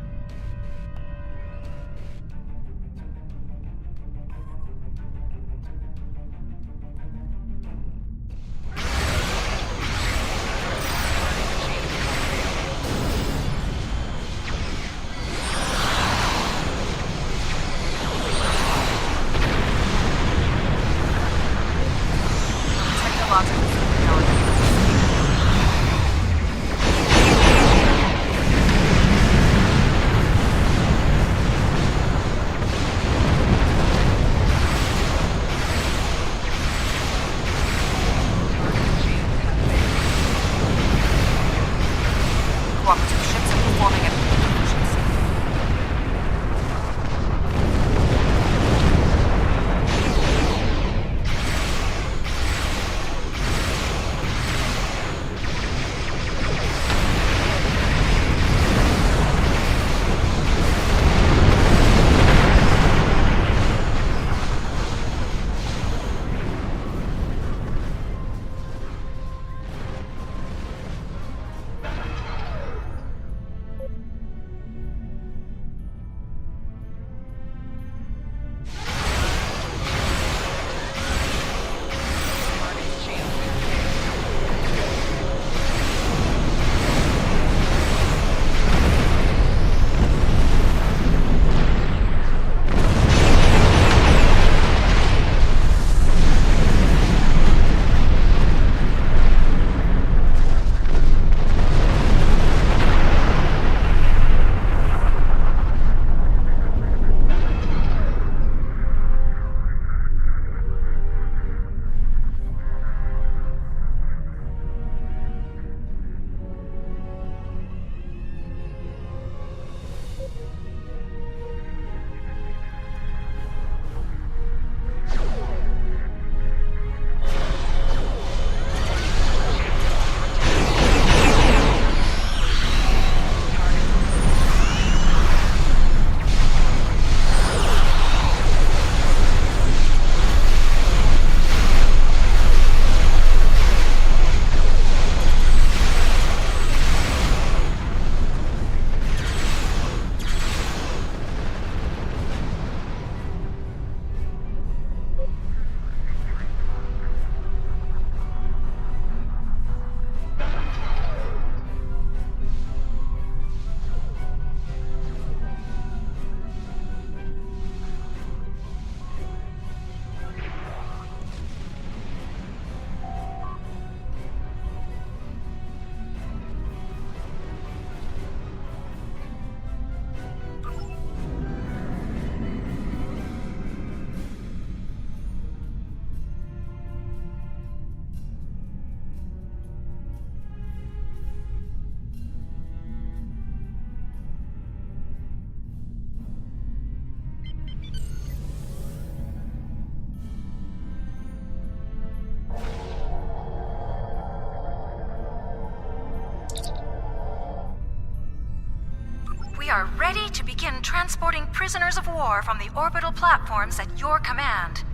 We are ready to begin transporting prisoners of war from the orbital platforms at your command.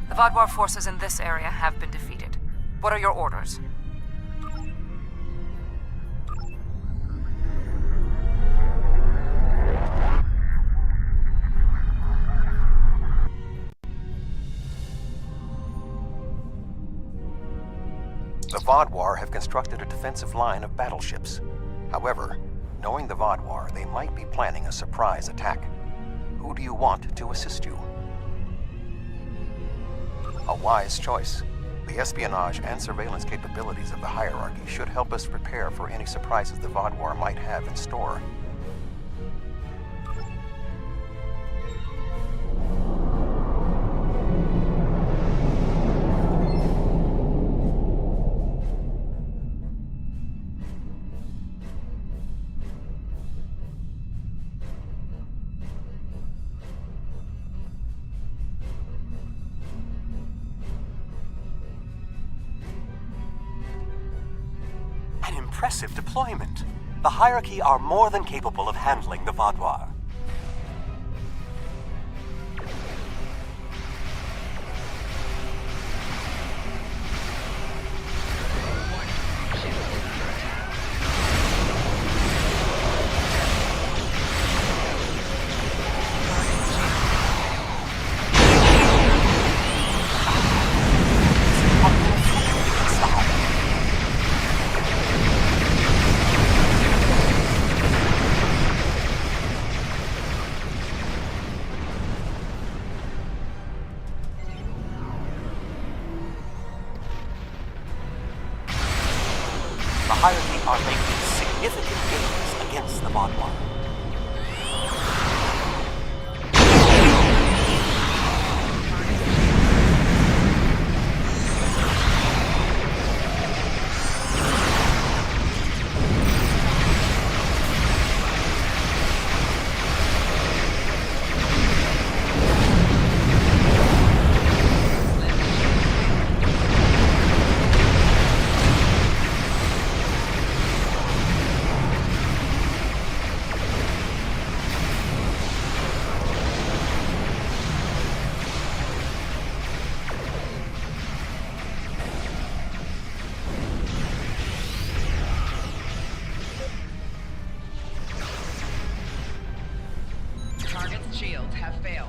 The Vadwar forces in this area have been defeated. What are your orders? The Vadwar have constructed a defensive line of battleships. However, knowing the Vadwar, they might be planning a surprise attack. Who do you want to assist you? A wise choice. The espionage and surveillance capabilities of the hierarchy should help us prepare for any surprises the Vadwar might have in store. An impressive deployment. The hierarchy are more than capable of handling the Vadwar. The hierarchy are making significant gains against the Vadwar. Target's shields have failed.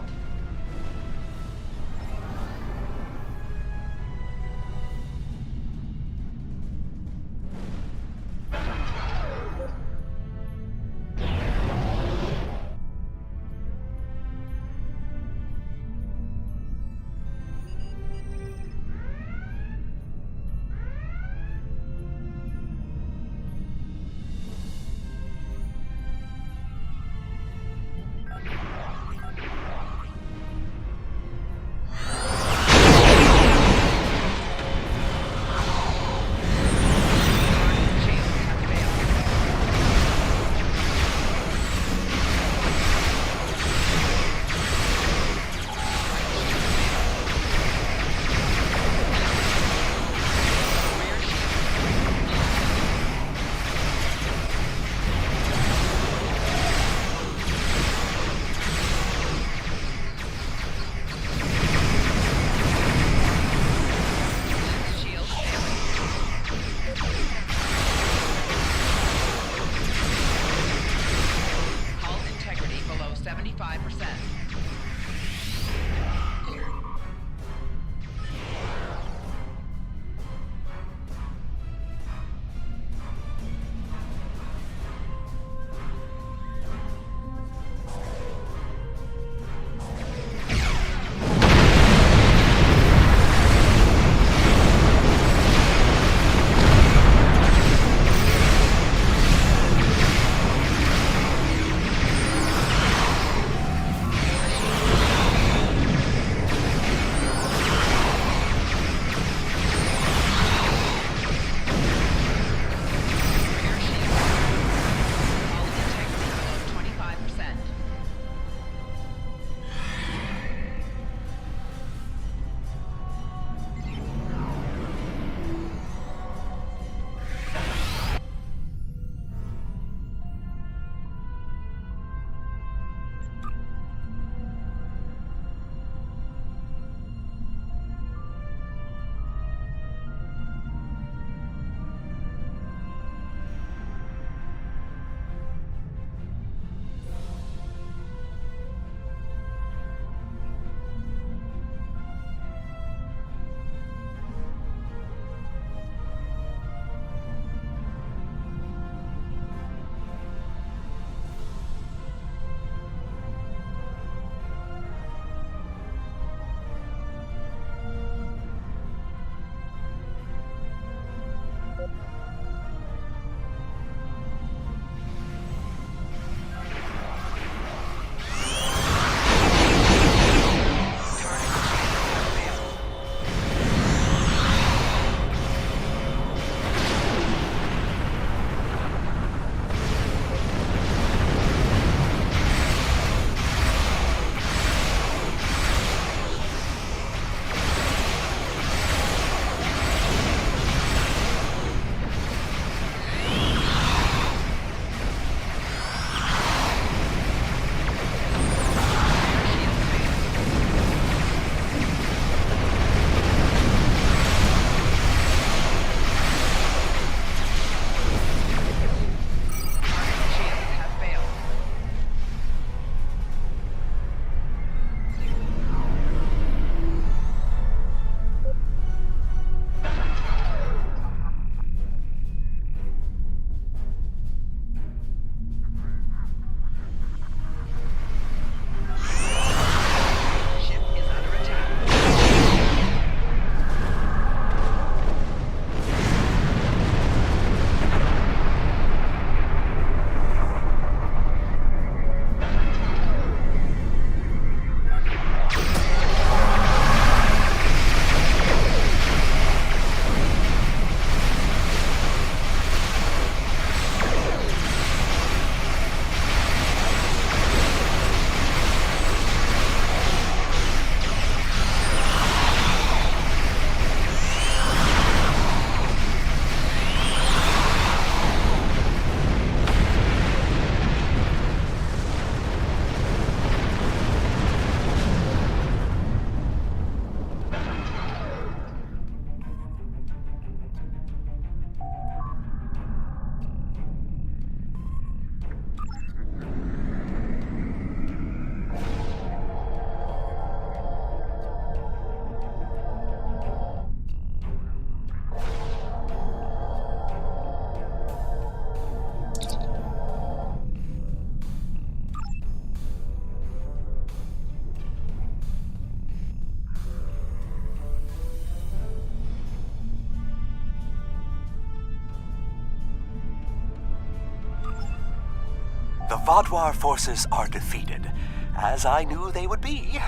The Vaadwaur forces are defeated, as I knew they would be.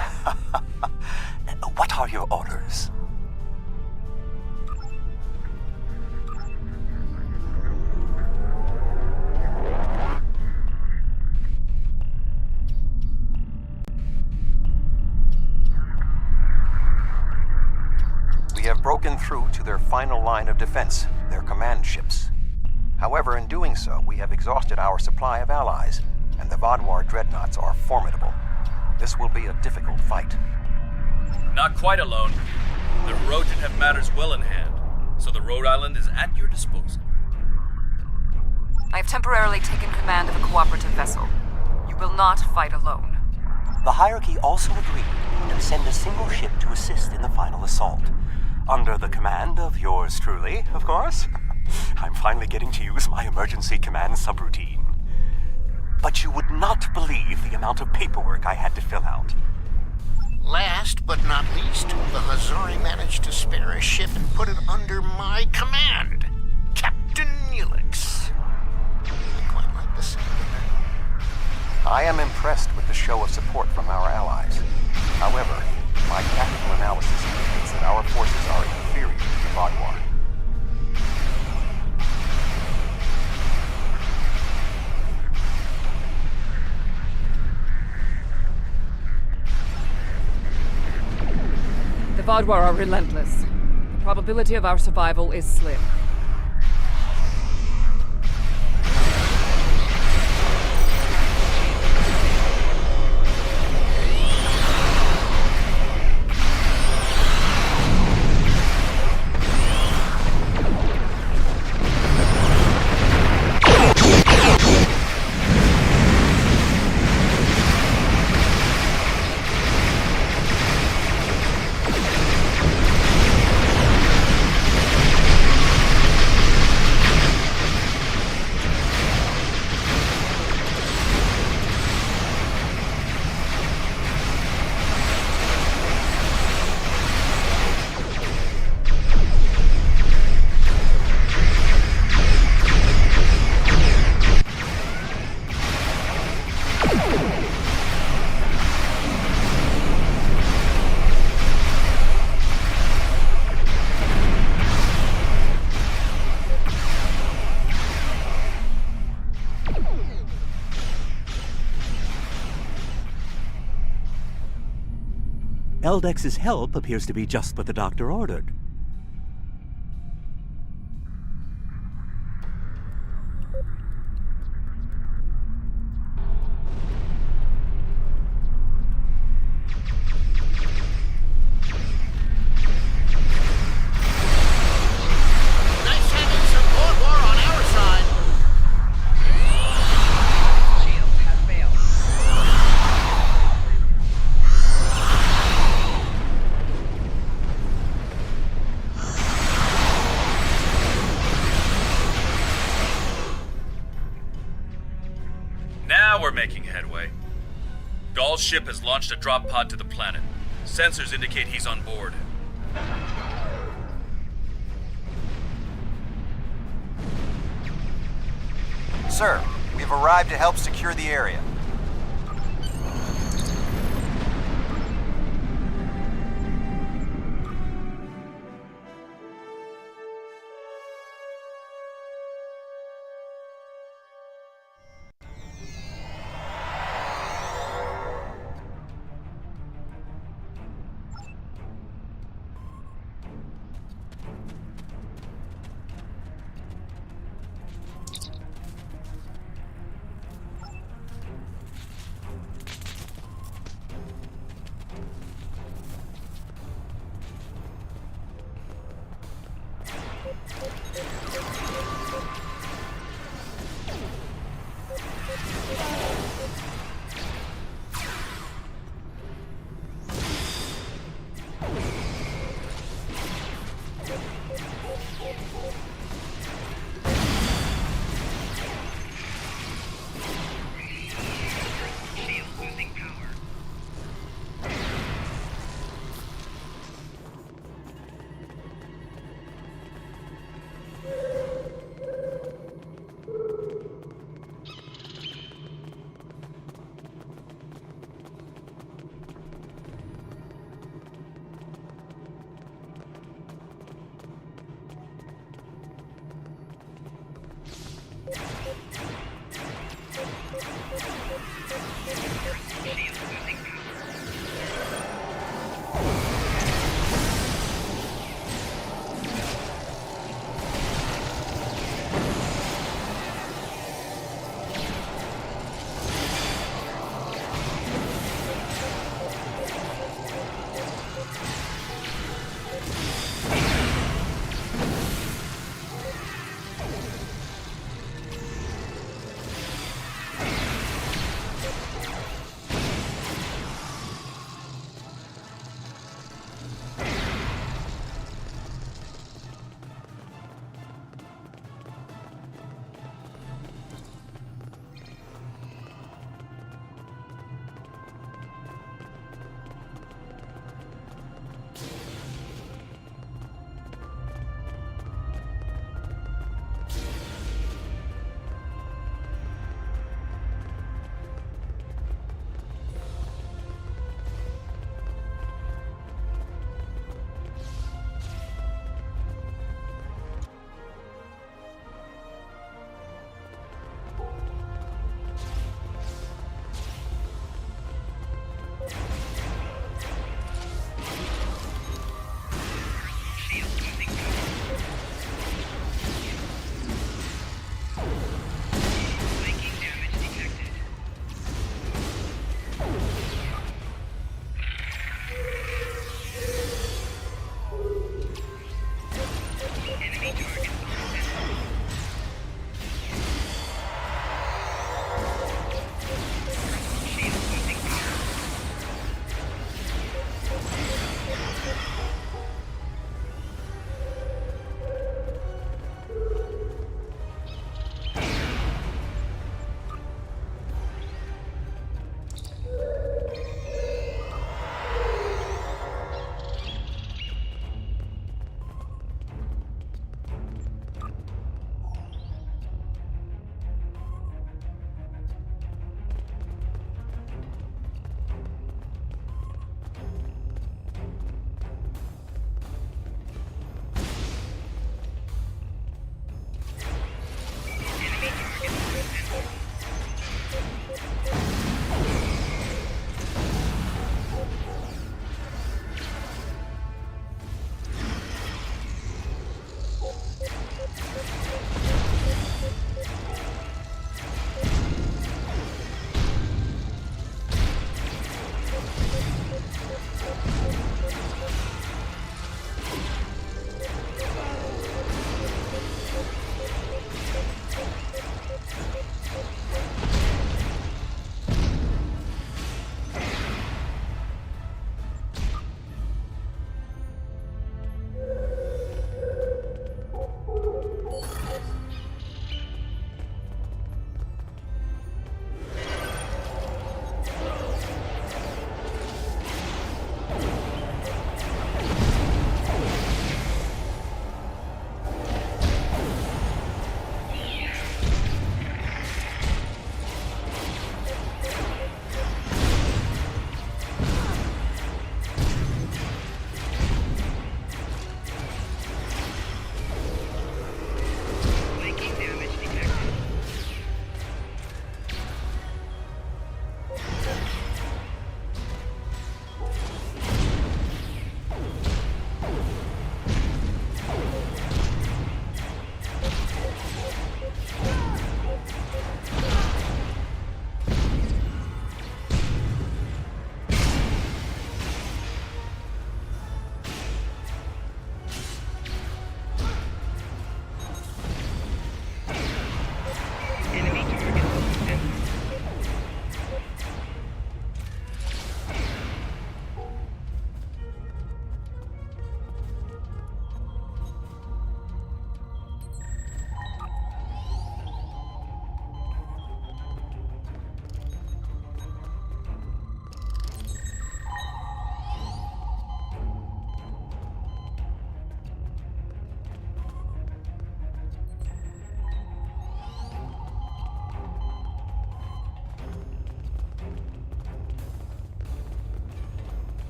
What are your orders? We have broken through to their final line of defense, their command ships. However, in doing so, we have exhausted our supply of allies, and the Vaadwaur dreadnoughts are formidable. This will be a difficult fight. Not quite alone. The Rojan have matters well in hand, so the Rhode Island is at your disposal. I have temporarily taken command of a cooperative vessel. You will not fight alone. The hierarchy also agreed to send a single ship to assist in the final assault. Under the command of yours truly, of course. I'm finally getting to use my emergency command subroutine. But you would not believe the amount of paperwork I had to fill out. Last but not least, the Hazari managed to spare a ship and put it under my command. Captain Neelix. I quite like the sound of that. I am impressed with the show of support from our allies. However, my tactical analysis indicates that our forces are inferior to the Vaadwaur. The Vaadwaur are relentless. The probability of our survival is slim. Eldex's help appears to be just what the doctor ordered. Nice having some Vaadwaur on our side. Shields have failed. Now we're making headway. Gall's ship has launched a drop pod to the planet. Sensors indicate he's on board. Sir, we've arrived to help secure the area.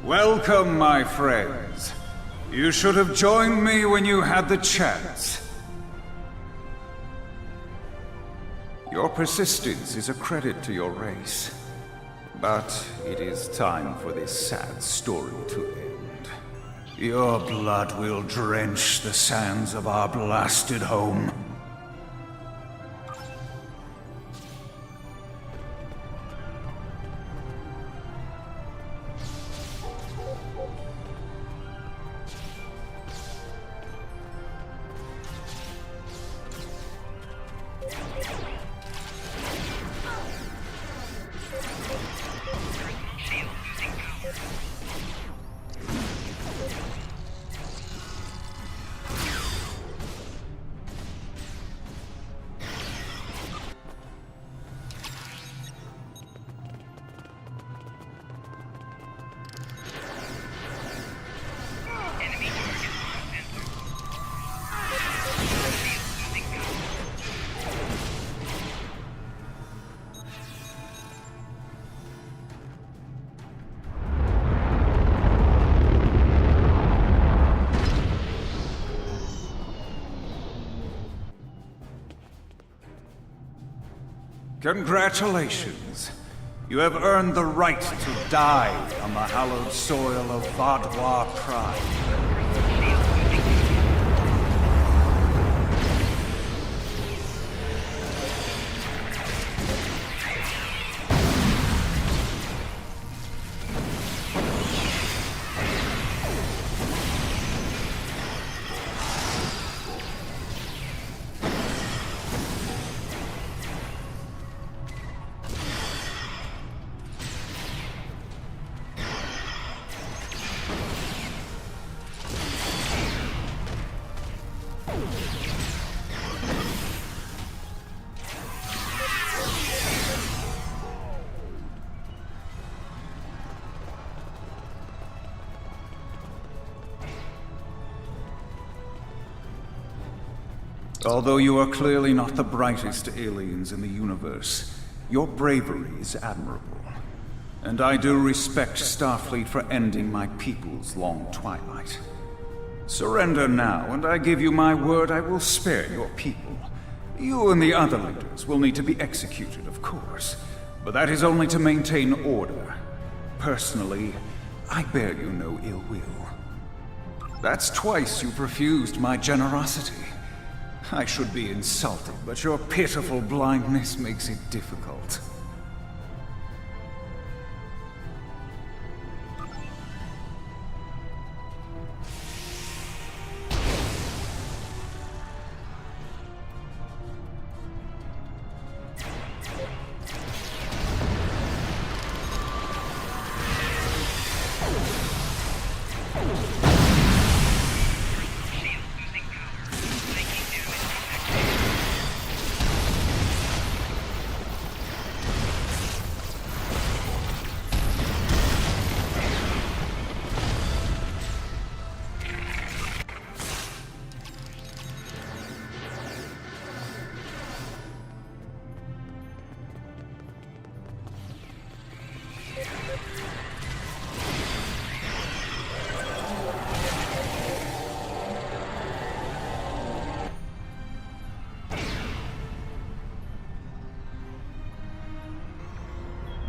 Welcome, my friends. You should have joined me when you had the chance. Your persistence is a credit to your race. But it is time for this sad story to end. Your blood will drench the sands of our blasted home. Congratulations. You have earned the right to die on the hallowed soil of Vaadwaur Pride. Although you are clearly not the brightest aliens in the universe, your bravery is admirable. And I do respect Starfleet for ending my people's long twilight. Surrender now, and I give you my word I will spare your people. You and the other leaders will need to be executed, of course, but that is only to maintain order. Personally, I bear you no ill will. That's twice you've refused my generosity. I should be insulted, but your pitiful blindness makes it difficult.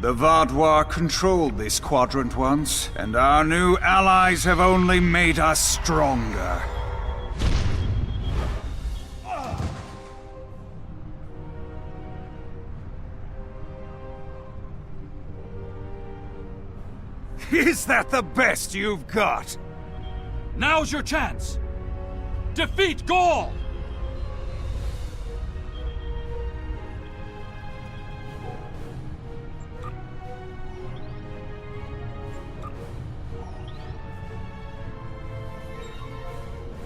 The Vaadwaur controlled this quadrant once, and our new allies have only made us stronger. Is that the best you've got? Now's your chance! Defeat Gaul!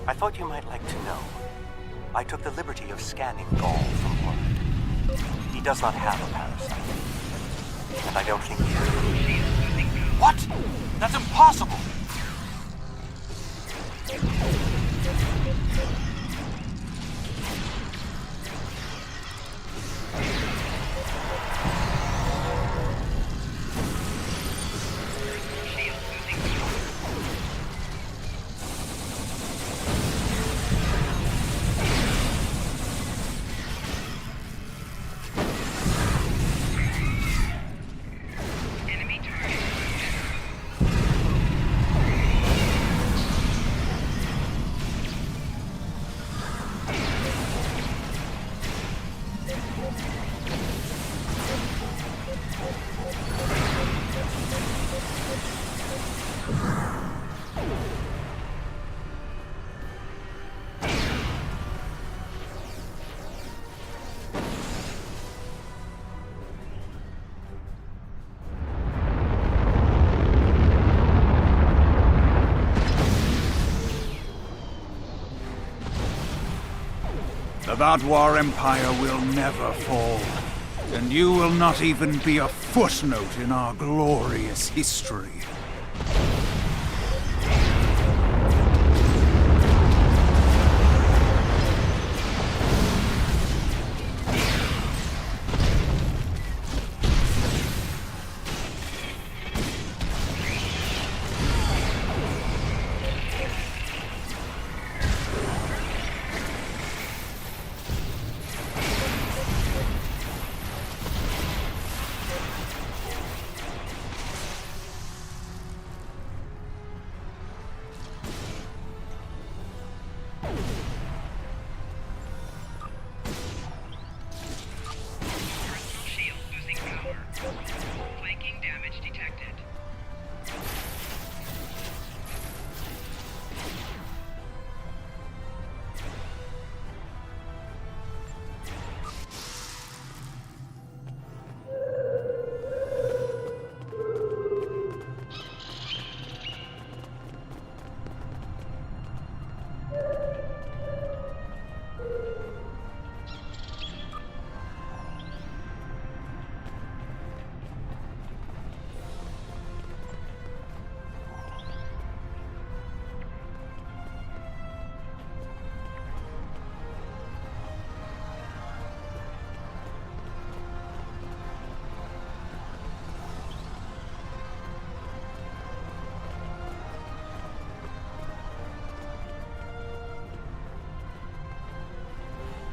I thought you might like to know. I took the liberty of scanning Gaul from orbit. He does not have a parasite. And I don't think he is. What? That's impossible! The Vadwar Empire will never fall, and you will not even be a footnote in our glorious history.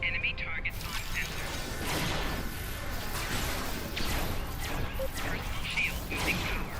Enemy targets on sensor. Personal shield losing power.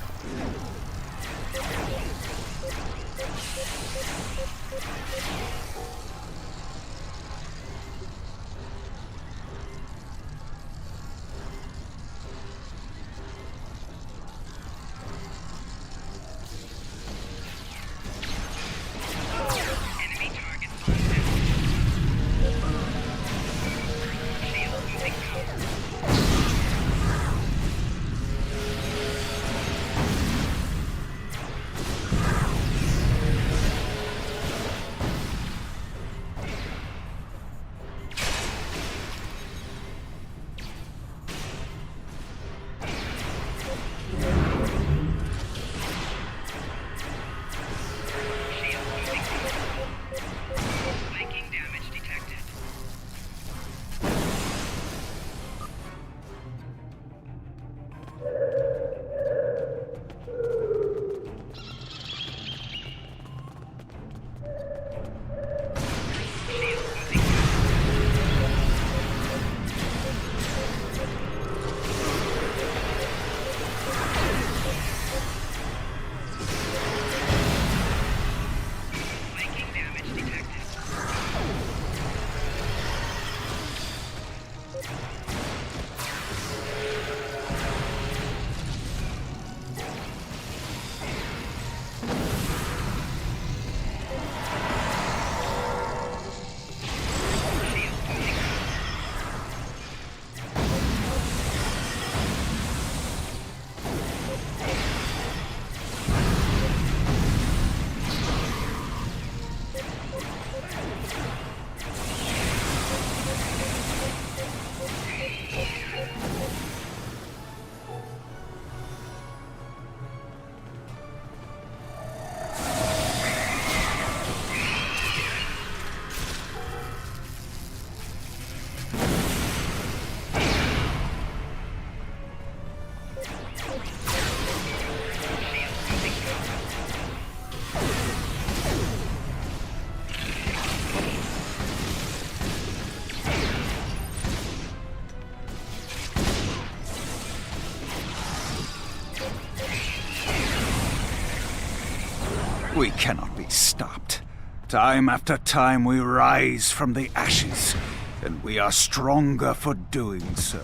We cannot be stopped. Time after time we rise from the ashes, and we are stronger for doing so.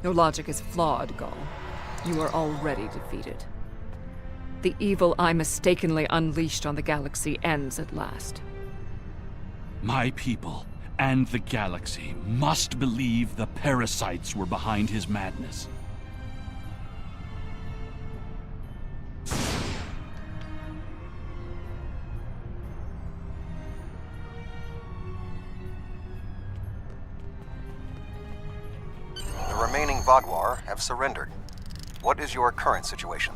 Your logic is flawed, Gull. You are already defeated. The evil I mistakenly unleashed on the galaxy ends at last. My people and the galaxy must believe the parasites were behind his madness. remaining Vaadwaur have surrendered. What is your current situation?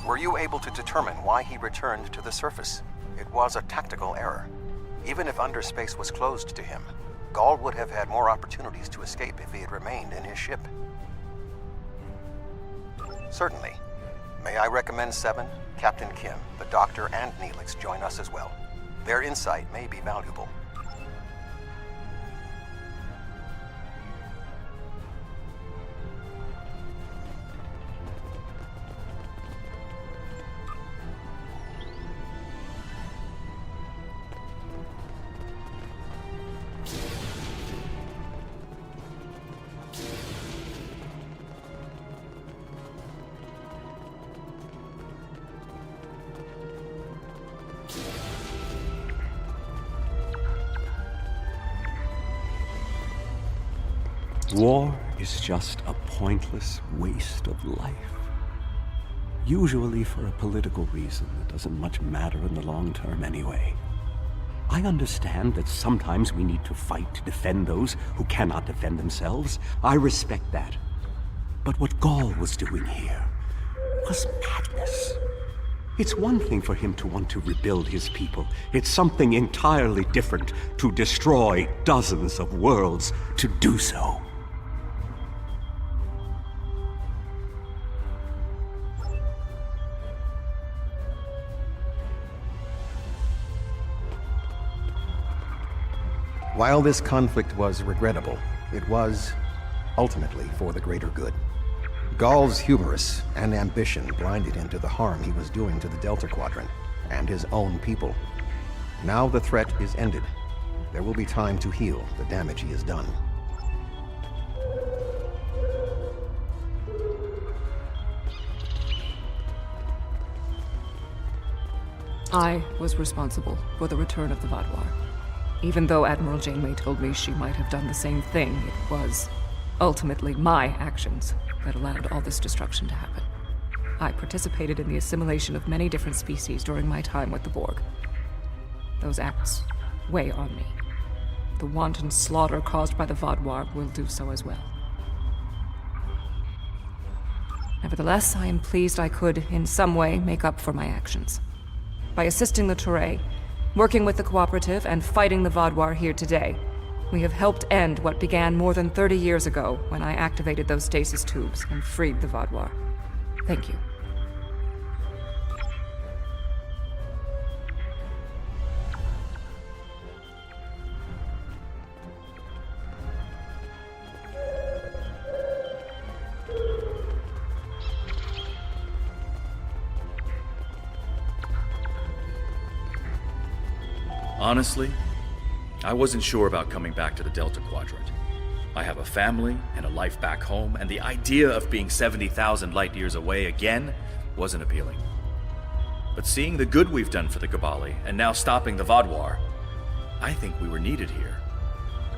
Were you able to determine why he returned to the surface? It was a tactical error. Even if underspace was closed to him, Gaul would have had more opportunities to escape if he had remained in his ship. Certainly. May I recommend Seven, Captain Kim, the Doctor, and Neelix join us as well. Their insight may be valuable. War is just a pointless waste of life. Usually for a political reason that doesn't much matter in the long term anyway. I understand that sometimes we need to fight to defend those who cannot defend themselves. I respect that. But what Gaul was doing here was madness. It's one thing for him to want to rebuild his people. It's something entirely different to destroy dozens of worlds to do so. While this conflict was regrettable, it was ultimately for the greater good. Gaul's hubris and ambition blinded him to the harm he was doing to the Delta Quadrant and his own people. Now the threat is ended. There will be time to heal the damage he has done. I was responsible for the return of the Vaadwaur. Even though Admiral Janeway told me she might have done the same thing, it was ultimately my actions that allowed all this destruction to happen. I participated in the assimilation of many different species during my time with the Borg. Those acts weigh on me. The wanton slaughter caused by the Vaadwaur will do so as well. Nevertheless, I am pleased I could, in some way, make up for my actions. By assisting the Turae, working with the Cooperative, and fighting the Vaadwaur here today, we have helped end what began more than 30 years ago when I activated those stasis tubes and freed the Vaadwaur. Thank you. Honestly, I wasn't sure about coming back to the Delta Quadrant. I have a family and a life back home, and the idea of being 70,000 light years away again wasn't appealing. But seeing the good we've done for the Gabali, and now stopping the Vaadwaur, I think we were needed here.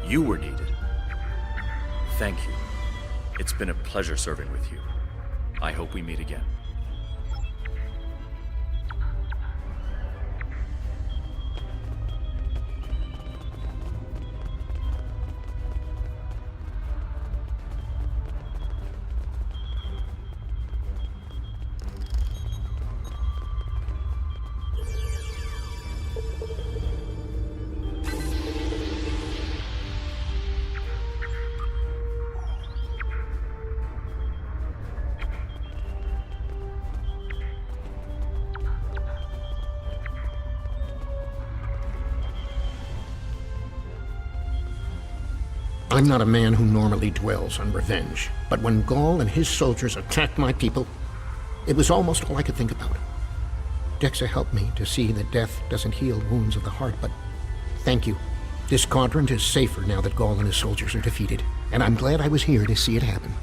You were needed. Thank you. It's been a pleasure serving with you. I hope we meet again. I'm not a man who normally dwells on revenge, but when Gaul and his soldiers attacked my people, it was almost all I could think about. Dexa helped me to see that death doesn't heal wounds of the heart, but thank you. This quadrant is safer now that Gaul and his soldiers are defeated, and I'm glad I was here to see it happen.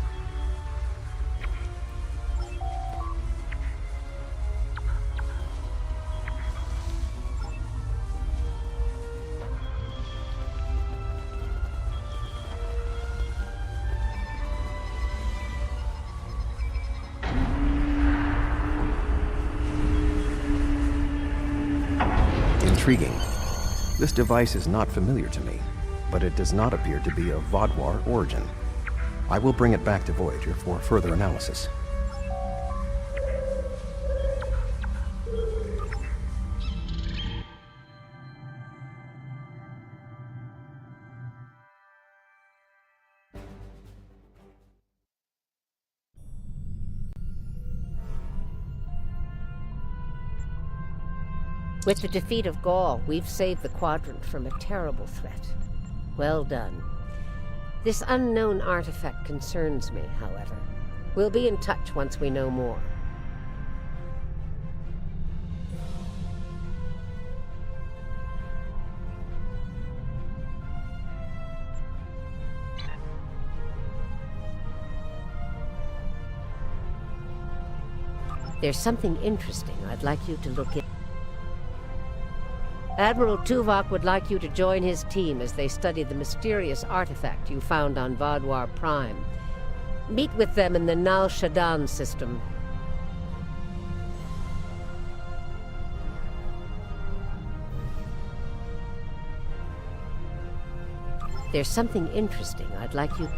Intriguing. This device is not familiar to me. but it does not appear to be of Vaadwaur origin. I will bring it back to Voyager for further analysis. With the defeat of Gaul, we've saved the Quadrant from a terrible threat. Well done. This unknown artifact concerns me, however. We'll be in touch once we know more. There's something interesting I'd like you to look in. Admiral Tuvok would like you to join his team as they study the mysterious artifact you found on Vaadwaur Prime. Meet with them in the Nal Shadan system. There's something interesting I'd like you...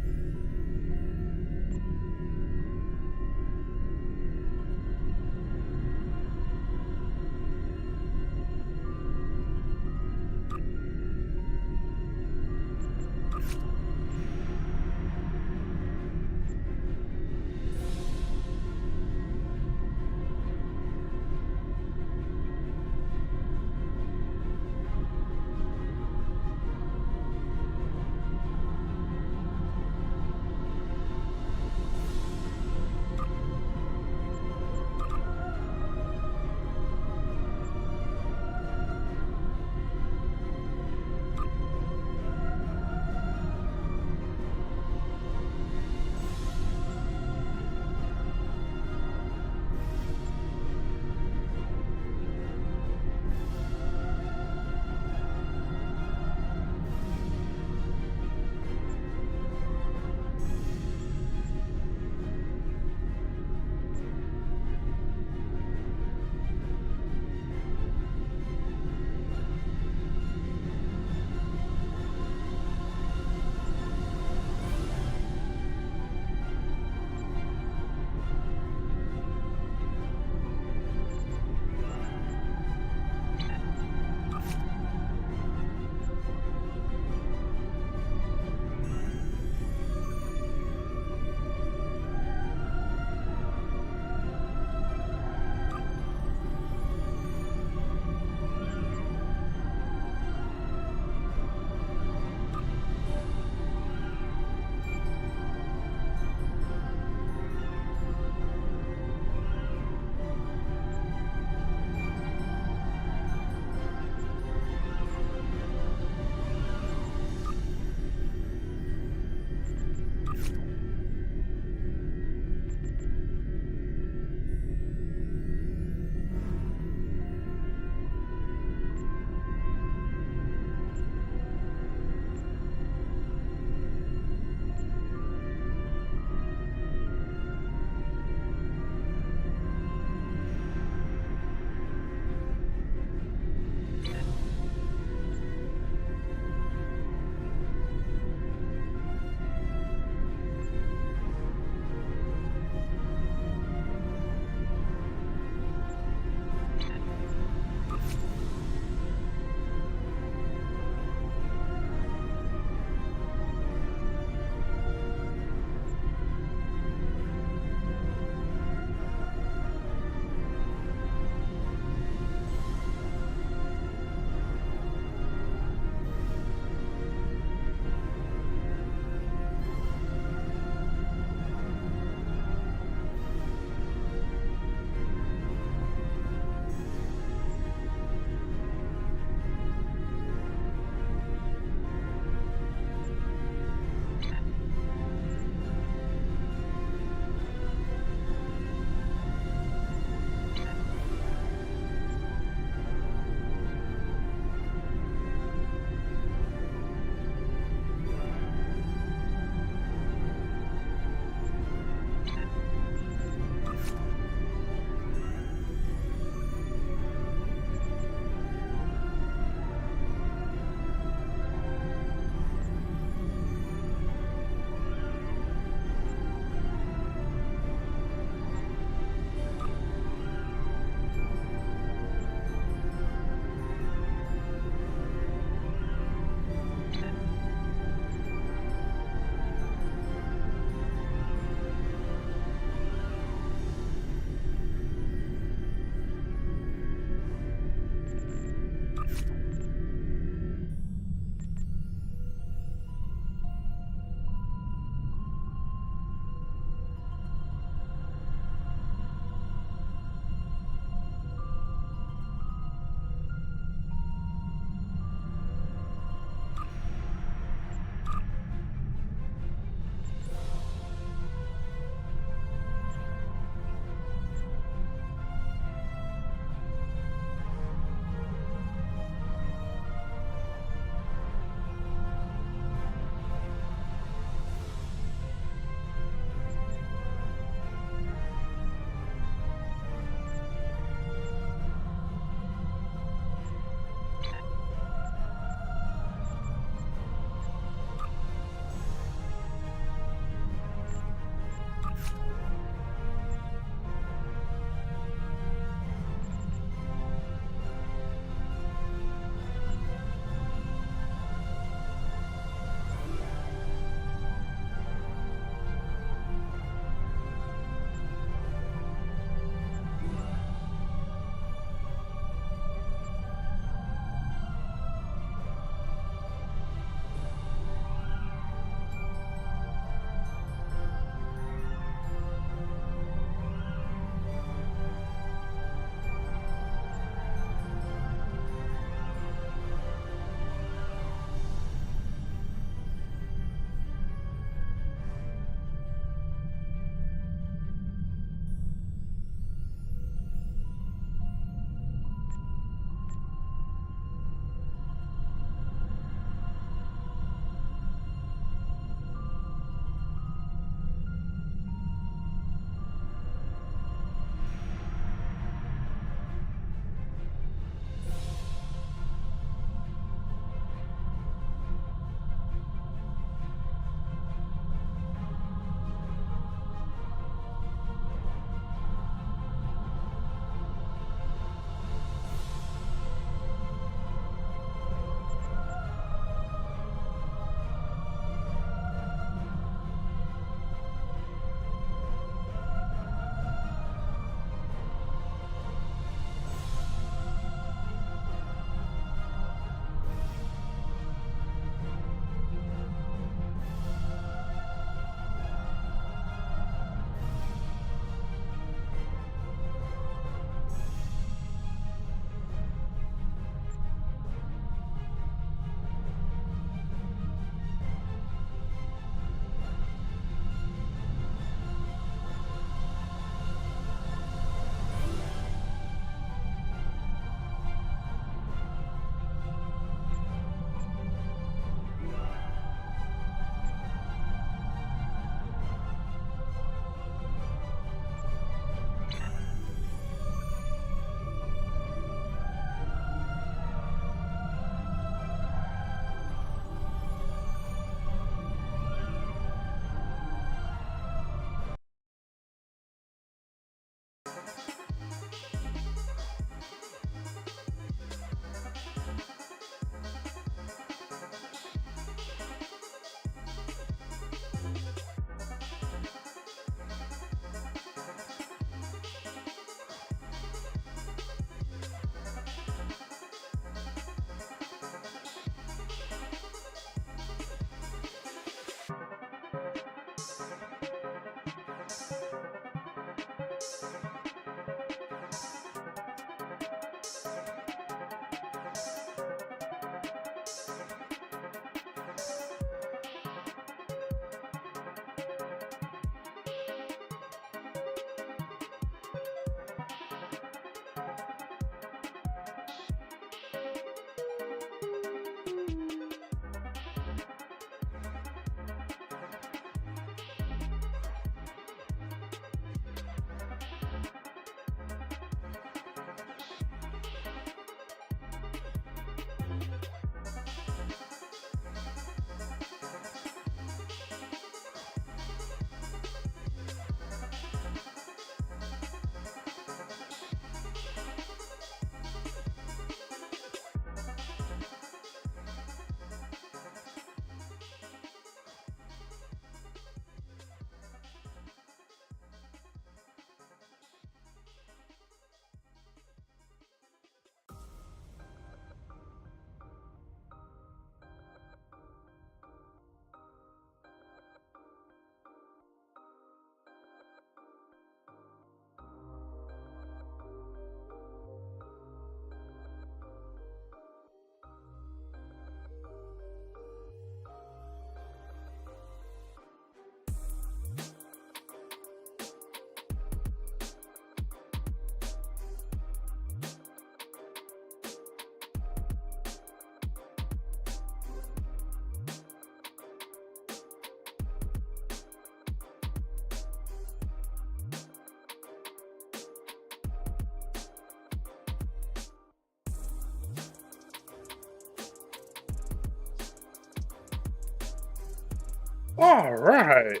All right.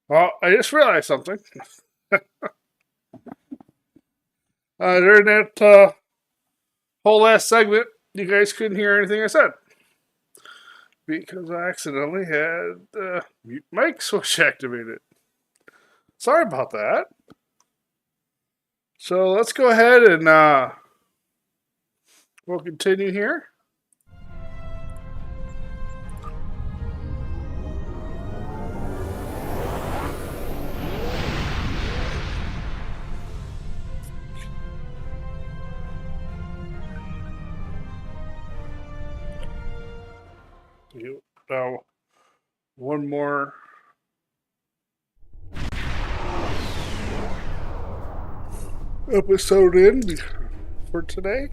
Well, I just realized something. During that whole last segment, you guys couldn't hear anything I said. Because I accidentally had the mute mic switch activated. Sorry about that. So let's go ahead and we'll continue here. Now, one more episode in for today.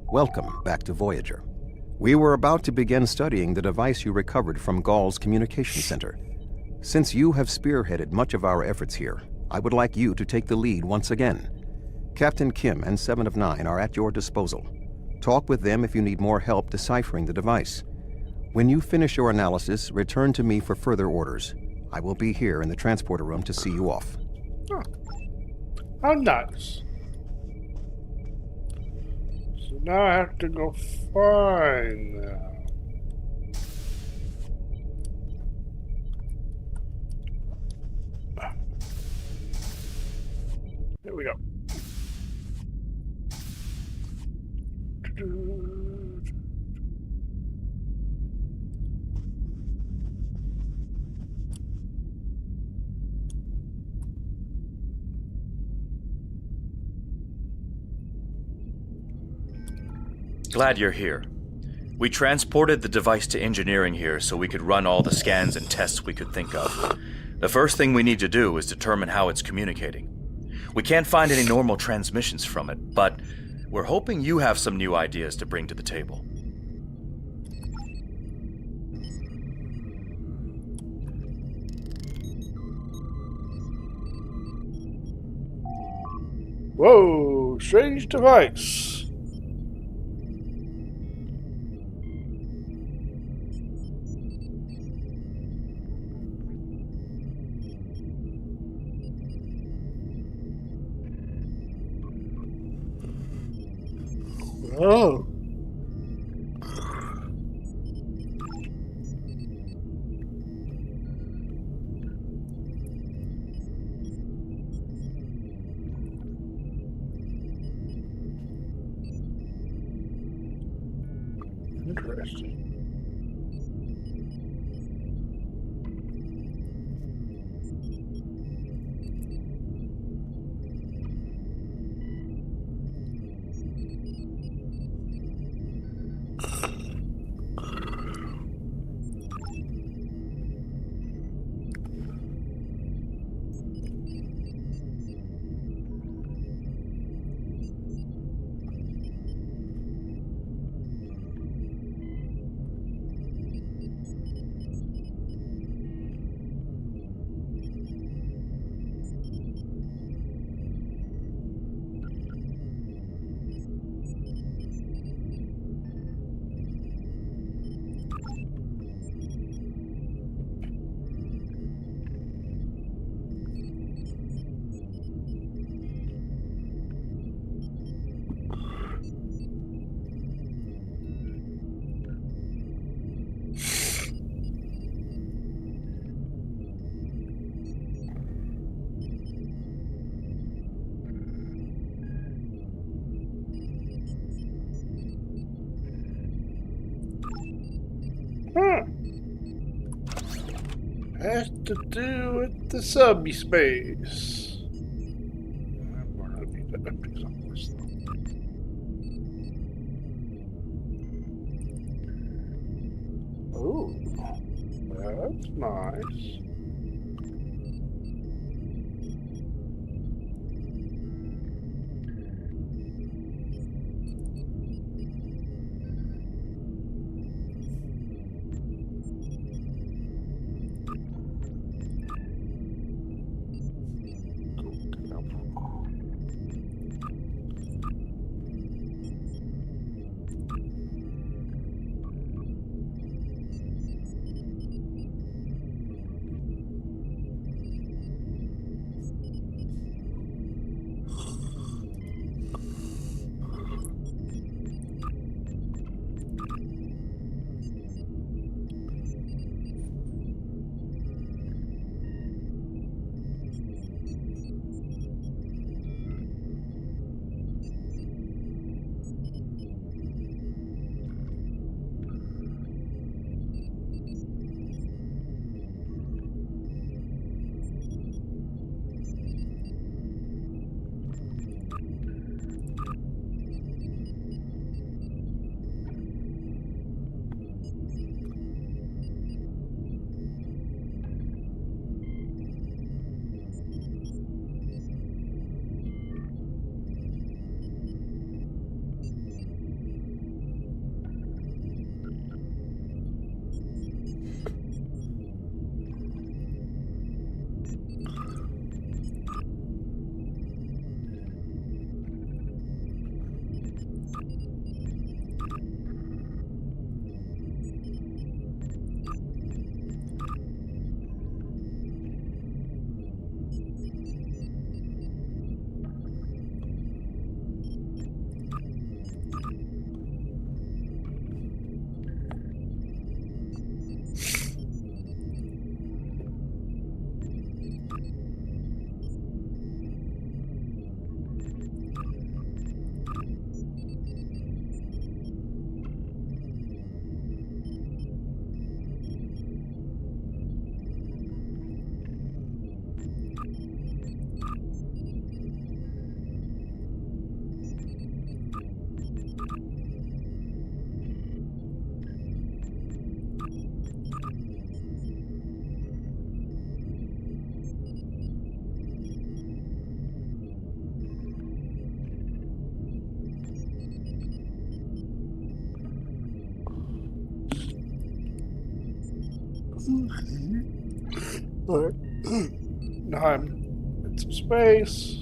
Welcome back to Voyager. We were about to begin studying the device you recovered from Gall's communication center. Since you have spearheaded much of our efforts here, I would like you to take the lead once again. Captain Kim and 7 of 9 are at your disposal. Talk with them if you need more help deciphering the device. When you finish your analysis, return to me for further orders. I will be here in the transporter room to see you off. Oh. How nice. So now I have to go find them. Here we go. Glad you're here. We transported the device to engineering here so we could run all the scans and tests we could think of. The first thing we need to do is determine how it's communicating. We can't find any normal transmissions from it, but we're hoping you have some new ideas to bring to the table. Whoa, strange device. Oh. Interesting. Has to do with the subspace. Oh, that's nice. Alright. Now I'm in some space.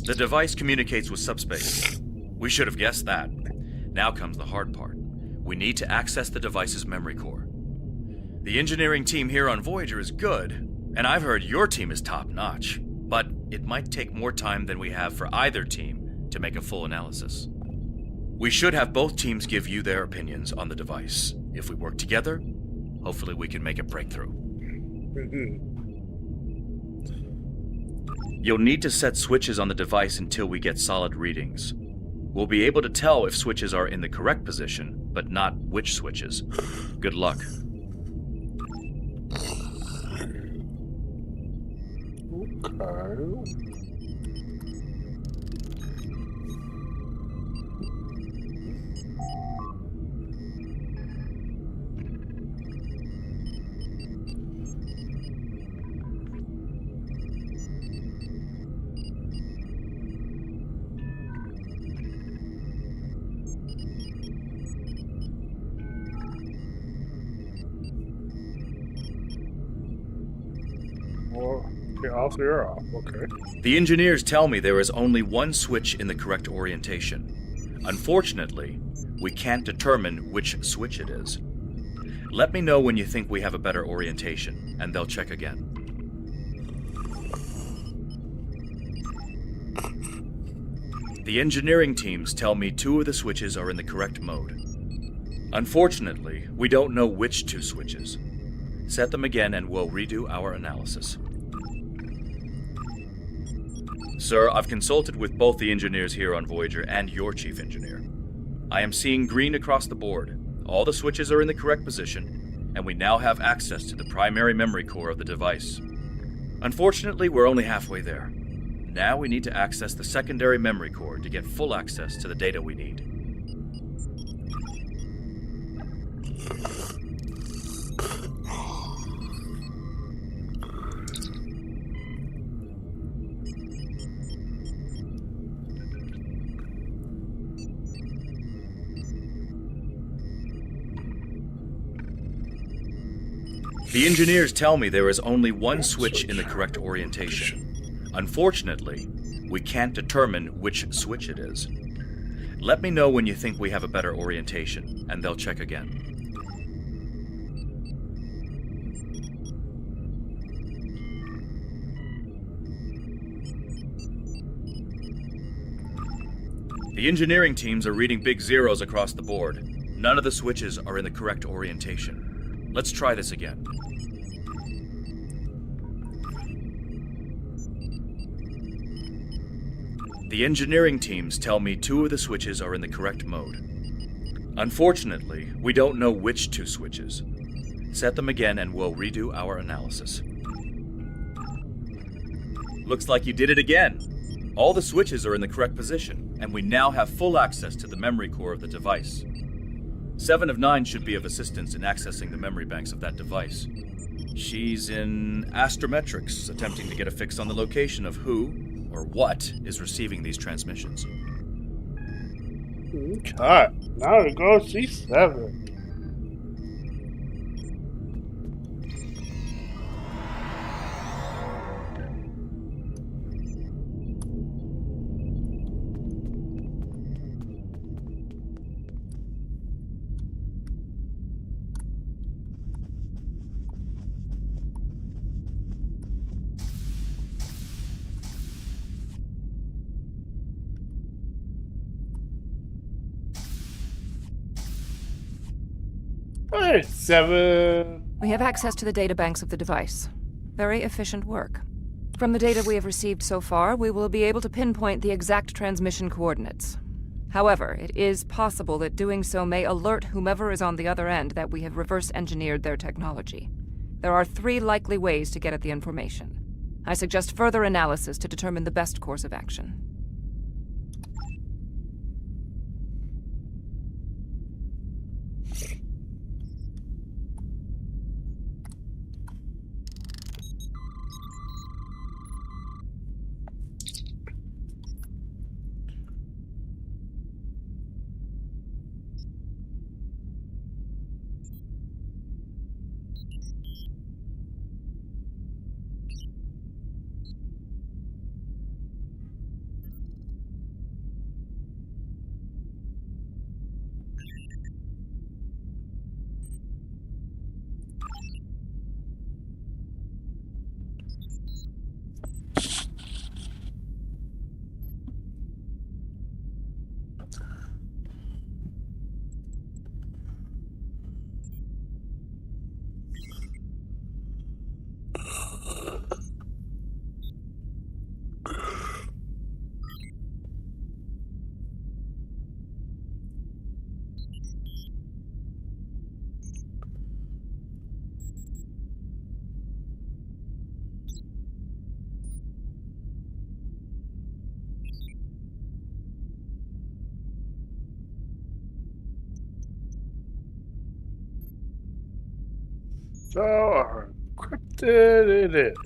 The device communicates with subspace. We should have guessed that. Now comes the hard part. We need to access the device's memory core. The engineering team here on Voyager is good, and I've heard your team is top-notch. But it might take more time than we have for either team to make a full analysis. We should have both teams give you their opinions on the device. If we work together, hopefully we can make a breakthrough. You'll need to set switches on the device until we get solid readings. We'll be able to tell if switches are in the correct position, but not which switches. Good luck. Okay. Off, you're off. Okay. The engineers tell me there is only one switch in the correct orientation. Unfortunately, we can't determine which switch it is. Let me know when you think we have a better orientation, and they'll check again. The engineering teams tell me 2 of the switches are in the correct mode. Unfortunately, we don't know which 2 switches. Set them again and we'll redo our analysis. Sir, I've consulted with both the engineers here on Voyager and your chief engineer. I am seeing green across the board. All the switches are in the correct position. and we now have access to the primary memory core of the device. Unfortunately, we're only halfway there. Now we need to access the secondary memory core to get full access to the data we need. The engineers tell me there is only one switch in the correct orientation. Unfortunately, we can't determine which switch it is. Let me know when you think we have a better orientation, and they'll check again. The engineering teams are reading big zeros across the board. None of the switches are in the correct orientation. Let's try this again. The engineering teams tell me 2 of the switches are in the correct mode. Unfortunately, we don't know which 2 switches. Set them again and we'll redo our analysis. Looks like you did it again. All the switches are in the correct position, and we now have full access to the memory core of the device. 7 of 9 should be of assistance in accessing the memory banks of that device. She's in astrometrics, attempting to get a fix on the location of who, or what, is receiving these transmissions. Okay, now we go C7. Hey, 7. We have access to the databanks of the device. Very efficient work. From the data we have received so far, we will be able to pinpoint the exact transmission coordinates. However, it is possible that doing so may alert whomever is on the other end that we have reverse-engineered their technology. There are 3 likely ways to get at the information. I suggest further analysis to determine the best course of action. So encrypted it is.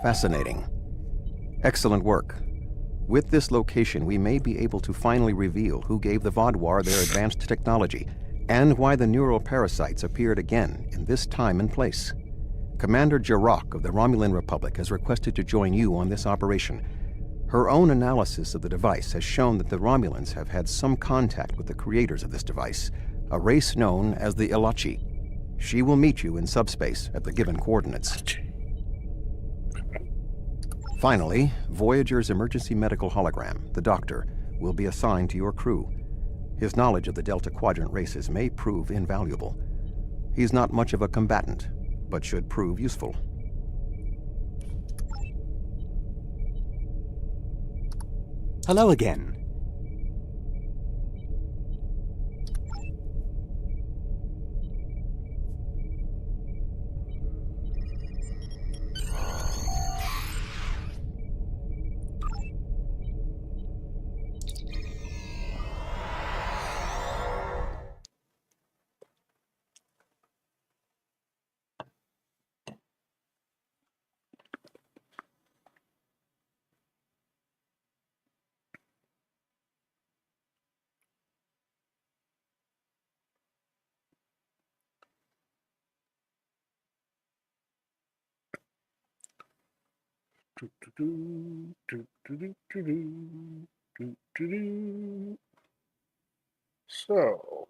Fascinating. Excellent work. With this location, we may be able to finally reveal who gave the Vaadwaur their advanced technology, and why the neural parasites appeared again in this time and place. Commander Jarok of the Romulan Republic has requested to join you on this operation. Her own analysis of the device has shown that the Romulans have had some contact with the creators of this device, a race known as the Ilachi. She will meet you in subspace at the given coordinates. Finally, Voyager's emergency medical hologram, the Doctor, will be assigned to your crew. His knowledge of the Delta Quadrant races may prove invaluable. He's not much of a combatant, but should prove useful. Hello again. So,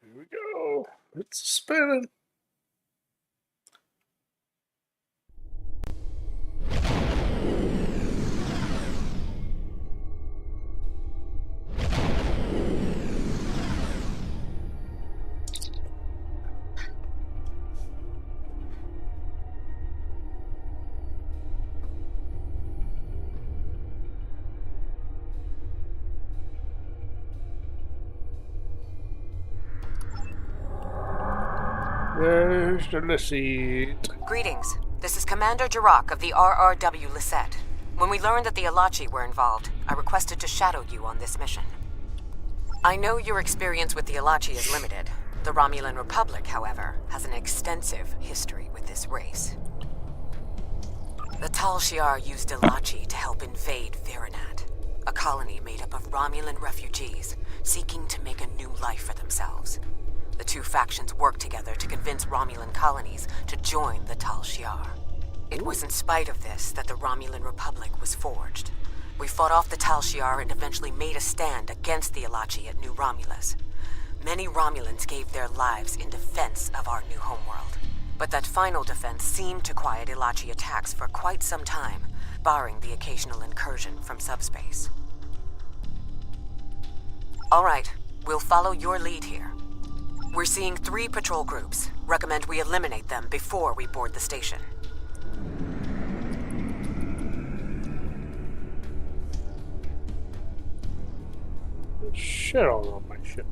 here we go. It's spinning. There's the receipt. Greetings. This is Commander Jarok of the RRW Lisette. When we learned that the Ilachi were involved, I requested to shadow you on this mission. I know your experience with the Ilachi is limited. The Romulan Republic, however, has an extensive history with this race. The Tal Shiar used Ilachi to help invade Veronat, a colony made up of Romulan refugees seeking to make a new life for themselves. The two factions worked together to convince Romulan colonies to join the Tal Shiar. It was in spite of this that the Romulan Republic was forged. We fought off the Tal Shiar and eventually made a stand against the Ilachi at New Romulus. Many Romulans gave their lives in defense of our new homeworld. But that final defense seemed to quiet Ilachi attacks for quite some time, barring the occasional incursion from subspace. All right, we'll follow your lead here. We're seeing 3 patrol groups. Recommend we eliminate them before we board the station. Shit all over my ship.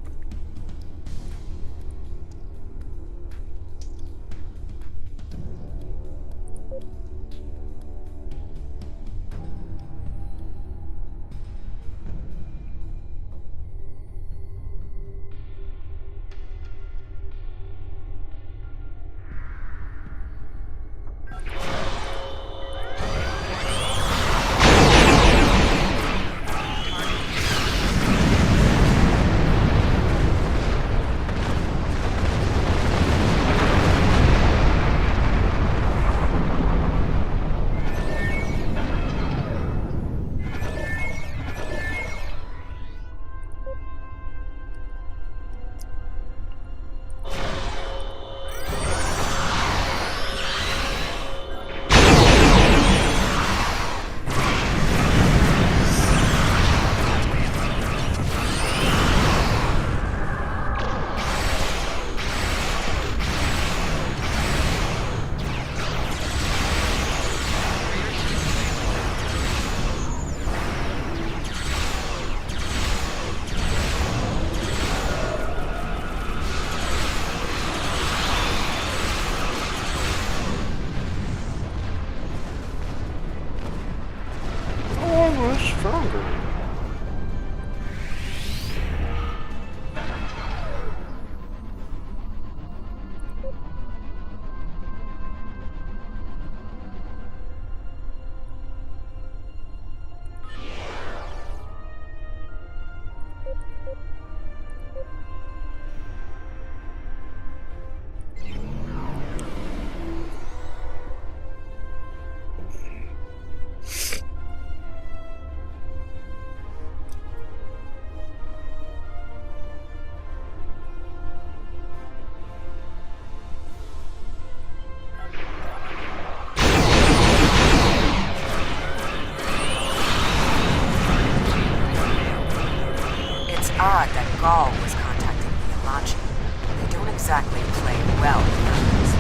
exactly played well in practice.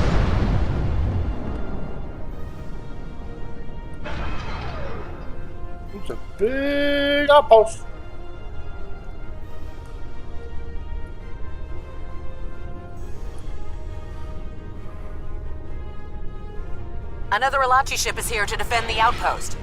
It's a big outpost. Another Alachi ship is here to defend the outpost.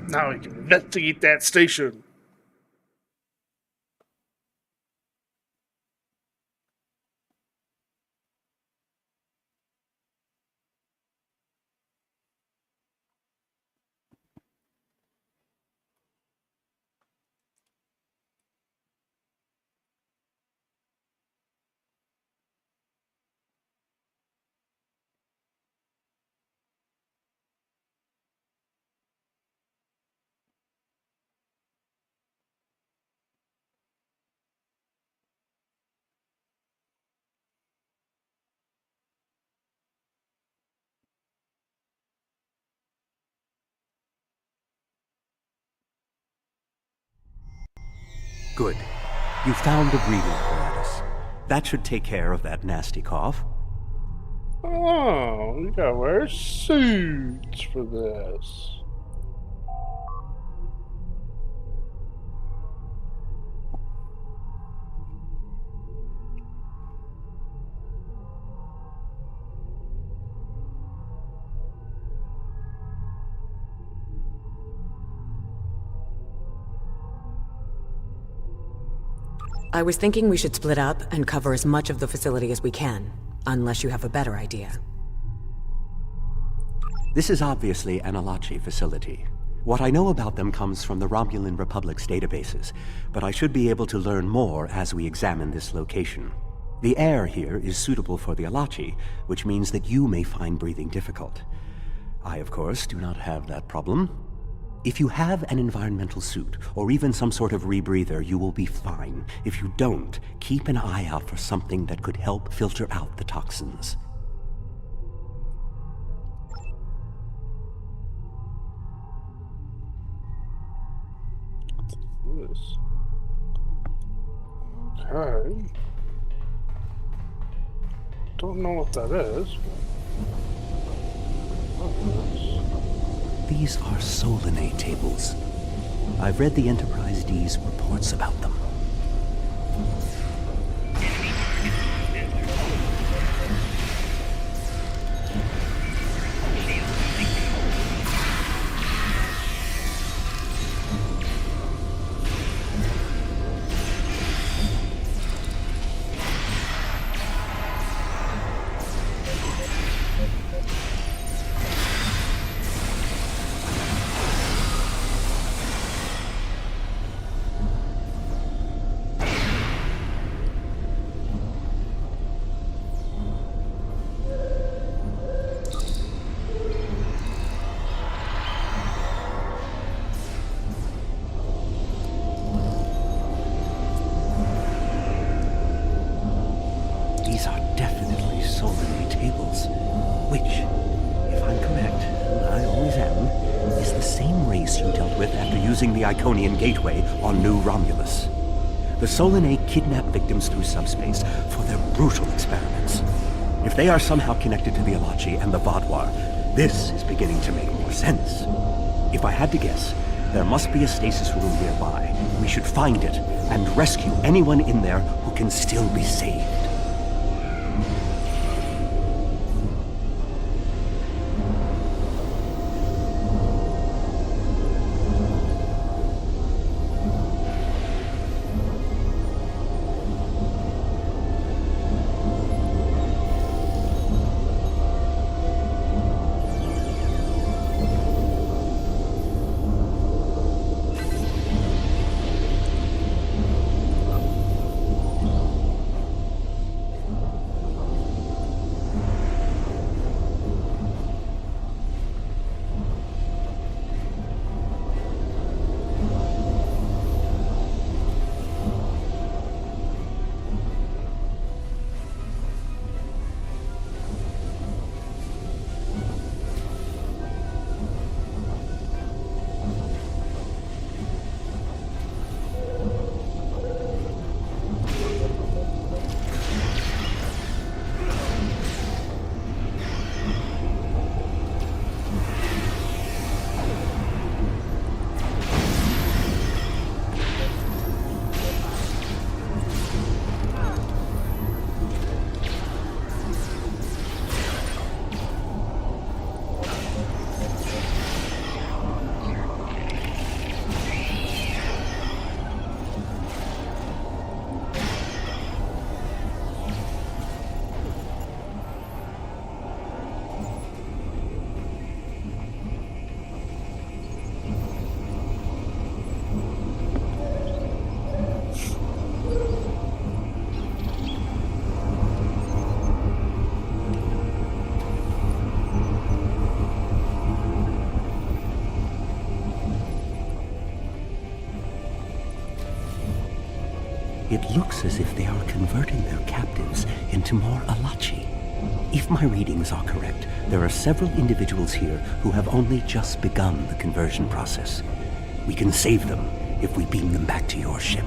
Now we can investigate that station. Good. You found the breathing apparatus. That should take care of that nasty cough. Oh, we gotta wear suits for this. I was thinking we should split up and cover as much of the facility as we can, unless you have a better idea. This is obviously an Alachi facility. What I know about them comes from the Romulan Republic's databases, but I should be able to learn more as we examine this location. The air here is suitable for the Alachi, which means that you may find breathing difficult. I, of course, do not have that problem. If you have an environmental suit, or even some sort of rebreather, you will be fine. If you don't, keep an eye out for something that could help filter out the toxins. This. Okay. Don't know what that is. These are Solinate tables. I've read the Enterprise D's reports about them. These are definitely Solinate tables, which, if I'm correct, and I always am, is the same race you dealt with after using the Iconian Gateway on New Romulus. The Solanae kidnap victims through subspace for their brutal experiments. If they are somehow connected to the Alachi and the Vadwar, this is beginning to make more sense. If I had to guess, there must be a stasis room nearby. We should find it and rescue anyone in there who can still be saved. It looks as if they are converting their captives into more Alachi. If my readings are correct, there are several individuals here who have only just begun the conversion process. We can save them if we beam them back to your ship.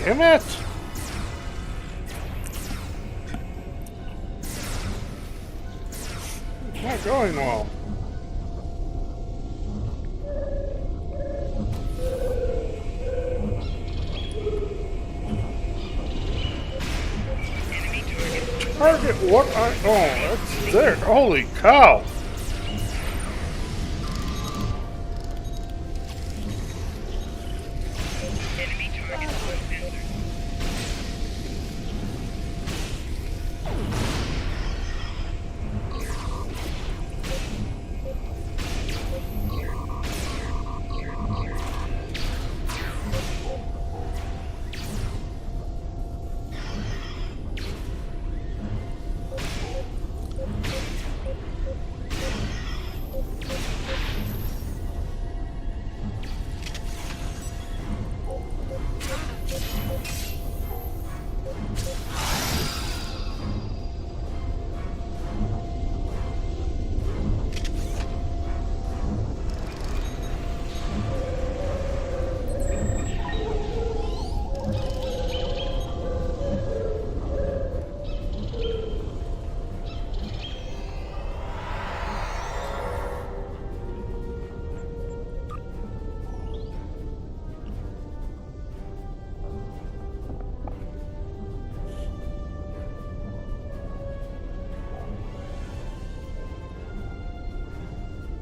Damn it! It's not going well. Target what I... Oh, that's there. Holy cow!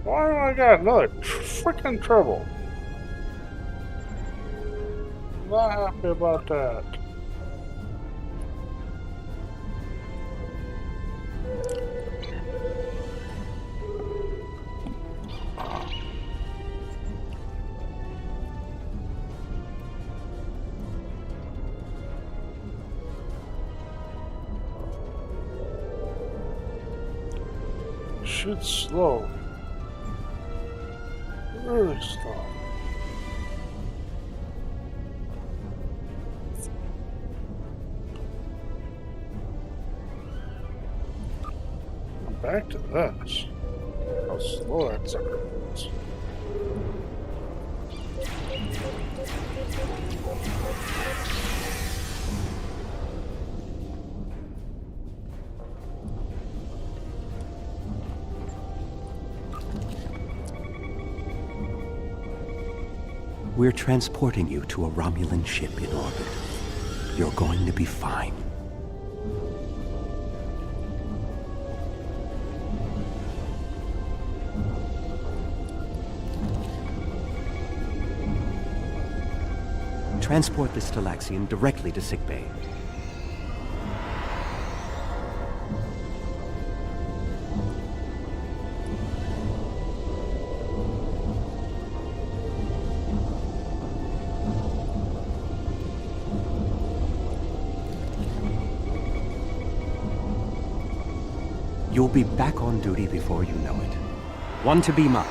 Why do I got another freaking trouble? Not happy about that. Shit's slow. Really slow. I'm back to this. How slow that sucker is. We're transporting you to a Romulan ship in orbit. You're going to be fine. Transport this Talaxian directly to sickbay. You'll be back on duty before you know it. One to be mine.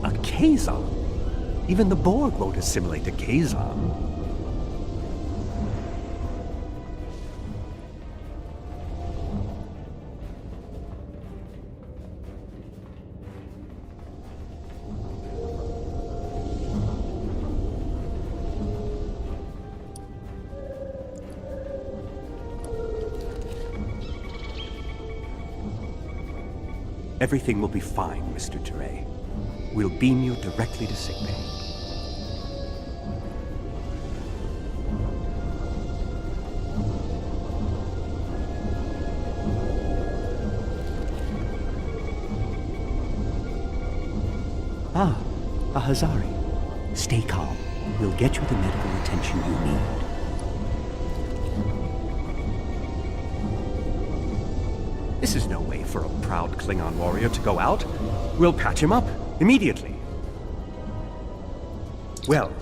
A Kazon? Even the Borg won't assimilate to Kazon. Everything will be fine, Mr. Teray. We'll beam you directly to sickbay. Ah, a Hazari. Stay calm. We'll get you the medical attention you need. This is no way for a proud Klingon warrior to go out. We'll patch him up immediately. Well,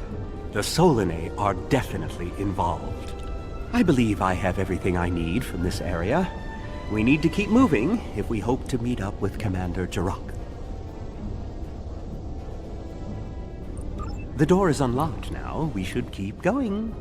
the Solanae are definitely involved. I believe I have everything I need from this area. We need to keep moving if we hope to meet up with Commander Jirok. The door is unlocked now. We should keep going.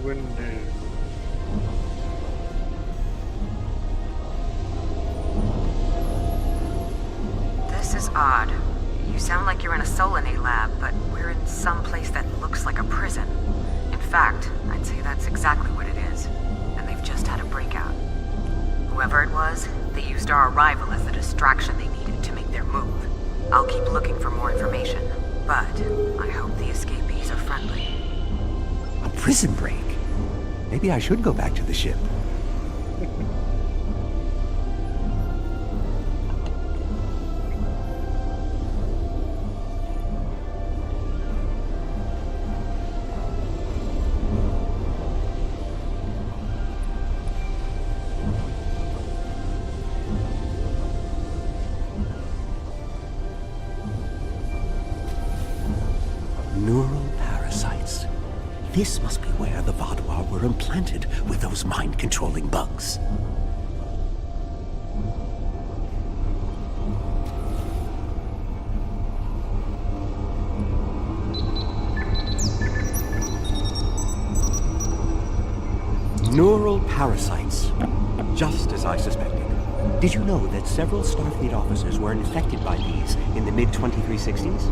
window. This is odd. You sound like you're in a Solanae lab, but we're in some place that looks like a prison. In fact, I'd say that's exactly what it is. And they've just had a breakout. Whoever it was, they used our arrival as the distraction they needed to make their move. I'll keep looking for more information, but I hope the escapees are friendly. A prison break? Maybe I should go back to the ship. Neural parasites. This must be where the Vaadwaur were implanted with those mind-controlling bugs. Neural parasites. Just as I suspected. Did you know that several Starfleet officers were infected by these in the mid-2360s?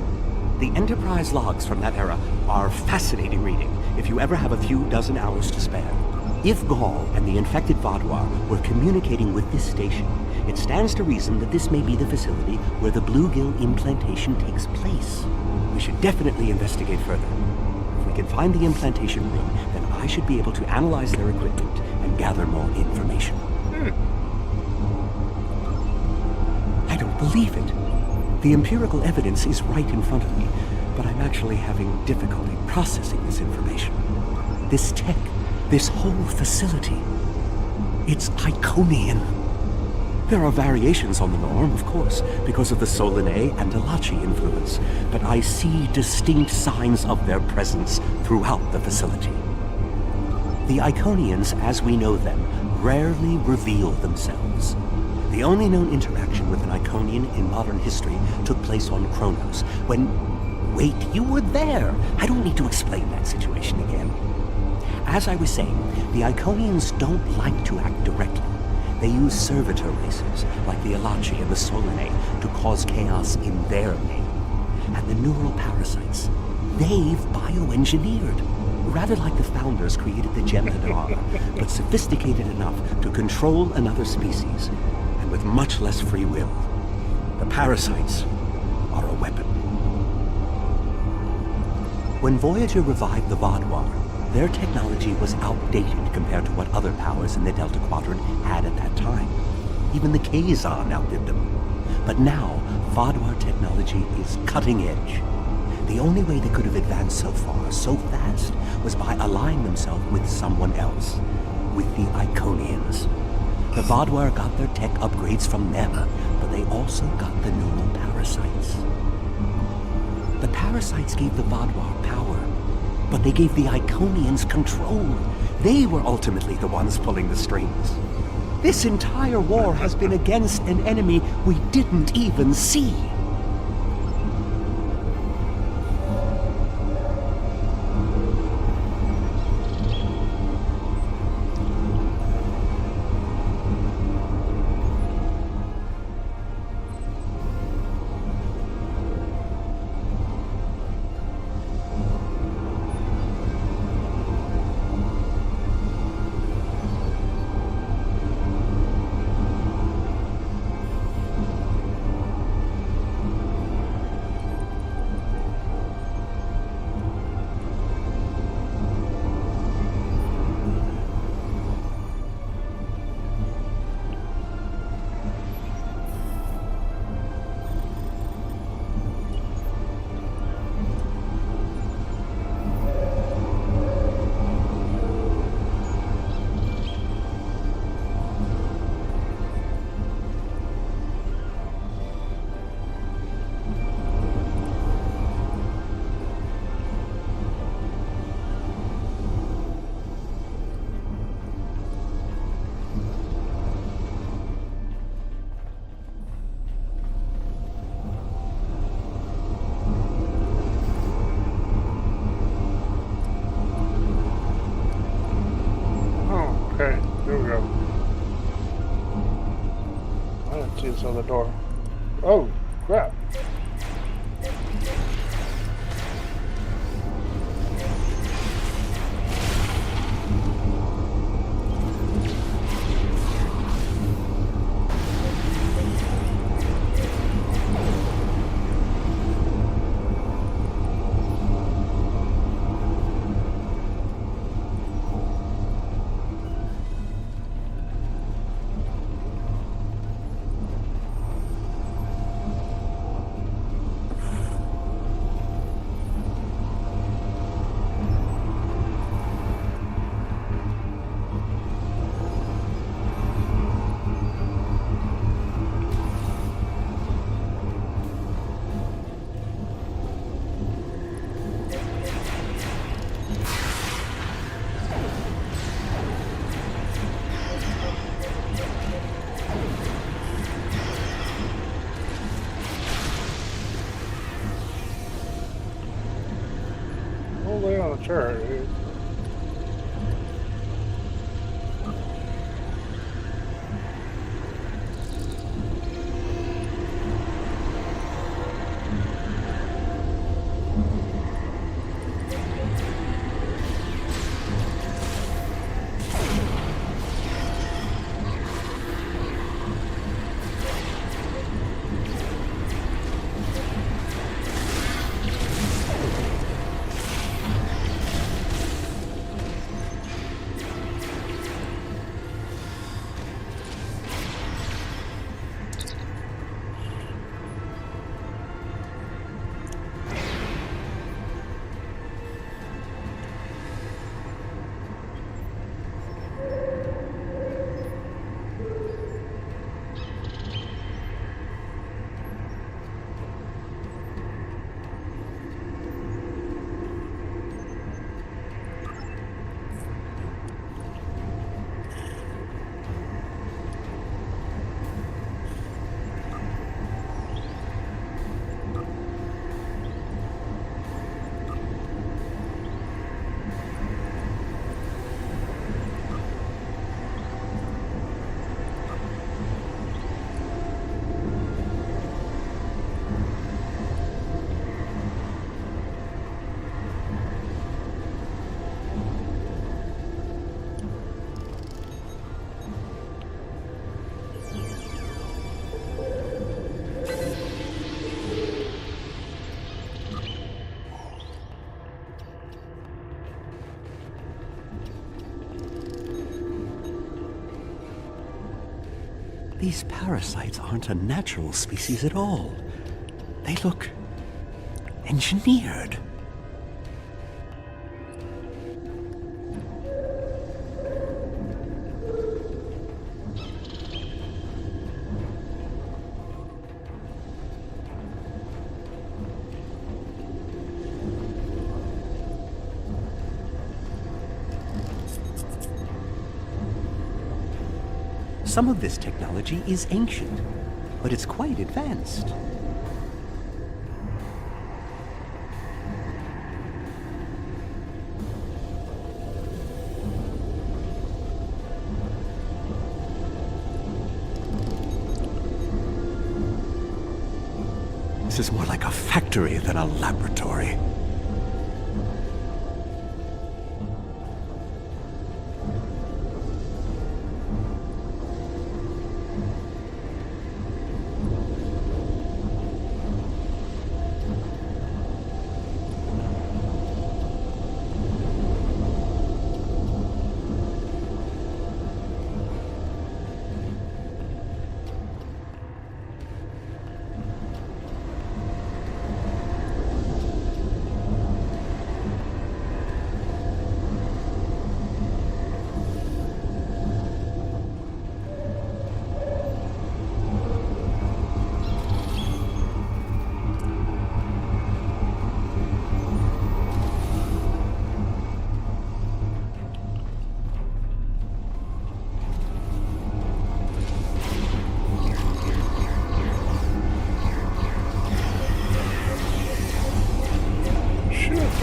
The Enterprise logs from that era are fascinating reading if you ever have a few dozen hours to spare. If Gaul and the infected Vaadwaur were communicating with this station, it stands to reason that this may be the facility where the bluegill implantation takes place. We should definitely investigate further. If we can find the implantation room, then I should be able to analyze their equipment and gather more information. I don't believe it. The empirical evidence is right in front of me, but I'm actually having difficulty processing this information. This tech, this whole facility, it's Iconian. There are variations on the norm, of course, because of the Solanae and Alachi influence, but I see distinct signs of their presence throughout the facility. The Iconians, as we know them, rarely reveal themselves. The only known interaction with an Iconian in modern history took place on Kronos, when... Wait, you were there! I don't need to explain that situation again. As I was saying, the Iconians don't like to act directly. They use servitor races, like the Alachi and the Solanae, to cause chaos in their name. And the neural parasites, they've bioengineered. Rather like the Founders created the Jem'Hadar, but sophisticated enough to control another species, and with much less free will. The parasites are a weapon. When Voyager revived the Vaadwaur, their technology was outdated compared to what other powers in the Delta Quadrant had at that time. Even the Kazon outlived them. But now, Vaadwaur technology is cutting edge. The only way they could have advanced so far, so fast, was by allying themselves with someone else. With the Iconians. The Vaadwaur got their tech upgrades from them, but they also got the neural parasites. The parasites gave the Vaadwaur power, but they gave the Iconians control. They were ultimately the ones pulling the strings. This entire war has been against an enemy we didn't even see. Here we go. I didn't see this other door. Oh, crap. Lay on a chair, dude. These parasites aren't a natural species at all. They look engineered. Some of this technology is ancient, but it's quite advanced. This is more like a factory than a laboratory.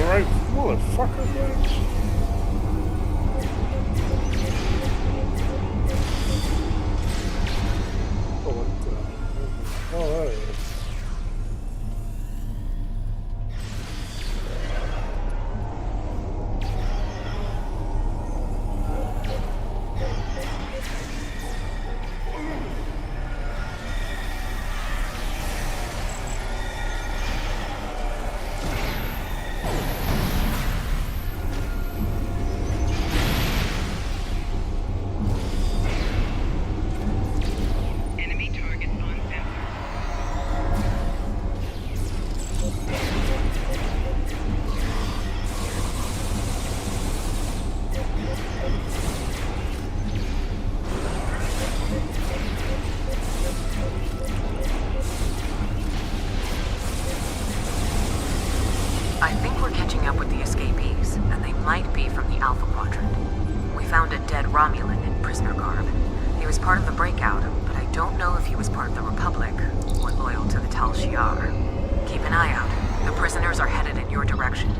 Right, motherfucker, bitch. garb. He was part of the breakout, but I don't know if he was part of the Republic or loyal to the Tal Shiar. Keep an eye out. The prisoners are headed in your direction.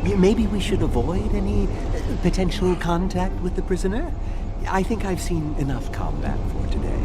Maybe we should avoid any potential contact with the prisoner? I think I've seen enough combat for today.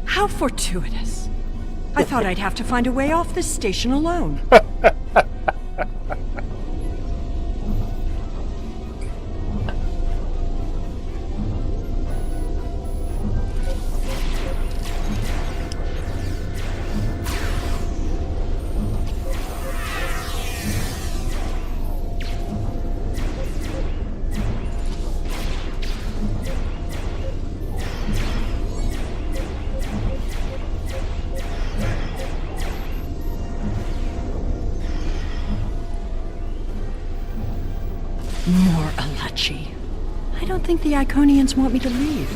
How fortuitous. I thought I'd have to find a way off this station alone. More Alachi. I don't think the Iconians want me to leave.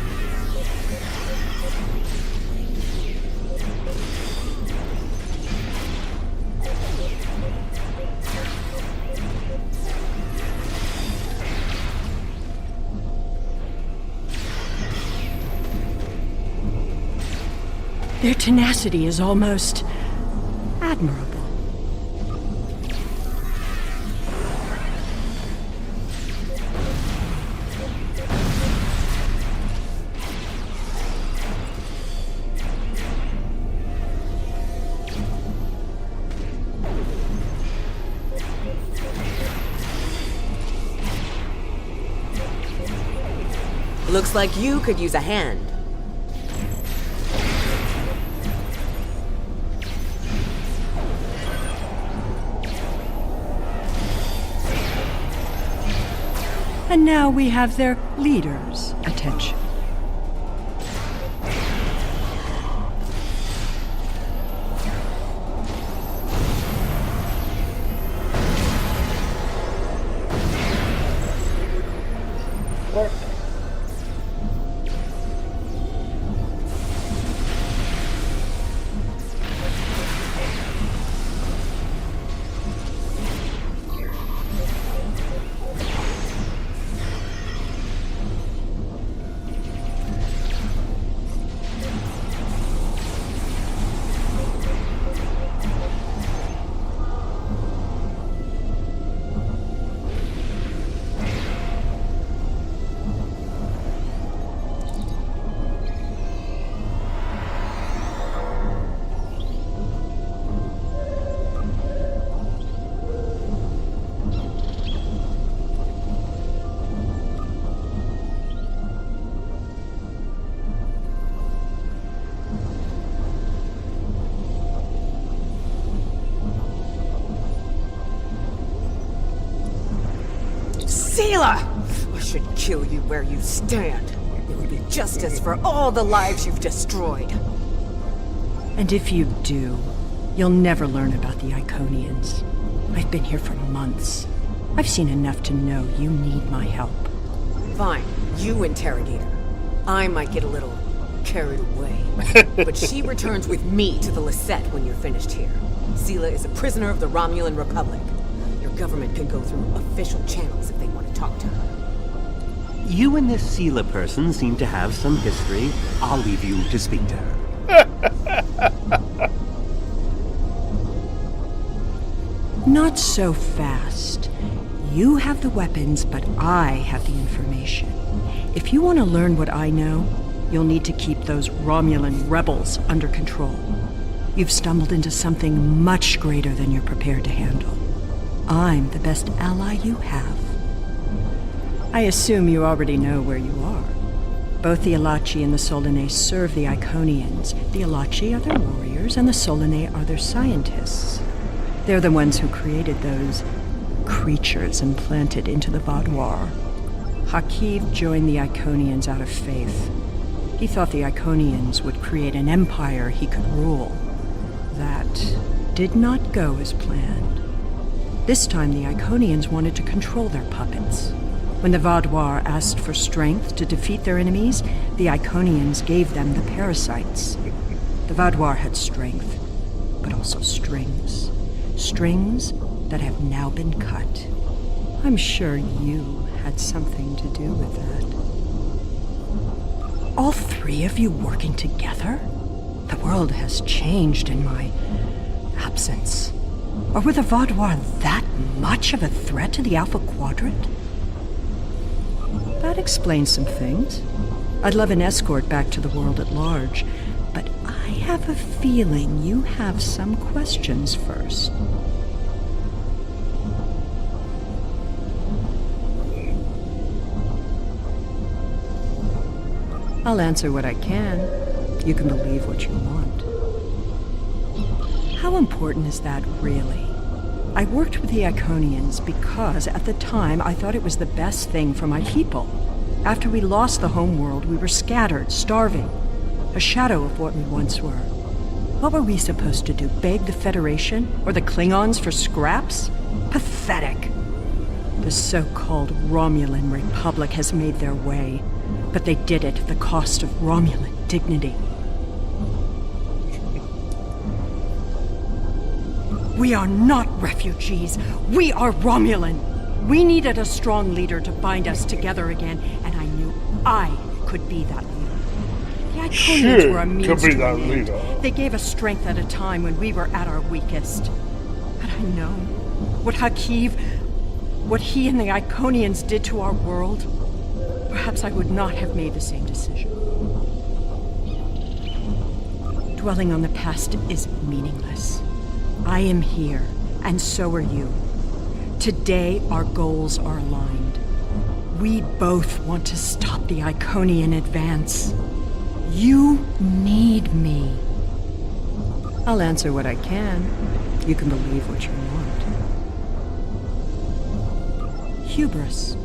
Their tenacity is almost admirable. Looks like you could use a hand. And now we have their leader's attention. Seela! I should kill you where you stand. It would be justice for all the lives you've destroyed. And if you do, you'll never learn about the Iconians. I've been here for months. I've seen enough to know you need my help. Fine, you interrogate her. I might get a little carried away. But she returns with me to the Lisette when you're finished here. Seela is a prisoner of the Romulan Republic. government can go through official channels if they want to talk to her. You and this Sela person seem to have some history. I'll leave you to speak to her. Not so fast. You have the weapons, but I have the information. If you want to learn what I know, you'll need to keep those Romulan rebels under control. You've stumbled into something much greater than you're prepared to handle. I'm the best ally you have. I assume you already know where you are. Both the Alachi and the Solanae serve the Iconians. The Alachi are their warriors, and the Solanae are their scientists. They're the ones who created those creatures implanted into the Vaadwaur. Hakiv joined the Iconians out of faith. He thought the Iconians would create an empire he could rule. That did not go as planned. This time the Iconians wanted to control their puppets. When the Vaadwaur asked for strength to defeat their enemies, the Iconians gave them the parasites. The Vaadwaur had strength, but also strings. Strings that have now been cut. I'm sure you had something to do with that. All three of you working together? The world has changed in my absence. Or were the Vaadwaur that much of a threat to the Alpha Quadrant? That explains some things. I'd love an escort back to the world at large, but I have a feeling you have some questions first. I'll answer what I can. You can believe what you want. How important is that, really? I worked with the Iconians because, at the time, I thought it was the best thing for my people. After we lost the homeworld, we were scattered, starving. A shadow of what we once were. What were we supposed to do, beg the Federation or the Klingons for scraps? Pathetic. The so-called Romulan Republic has made their way, but they did it at the cost of Romulan dignity. We are not refugees. We are Romulan. We needed a strong leader to bind us together again, and I knew I could be that leader. The Iconians were a means to an end. They gave us strength at a time when we were at our weakest. Had I known what Hakiv, what he and the Iconians did to our world, perhaps I would not have made the same decision. Dwelling on the past is meaningless. I am here, and so are you. Today, our goals are aligned. We both want to stop the Iconian advance. You need me. I'll answer what I can. You can believe what you want. Hubris.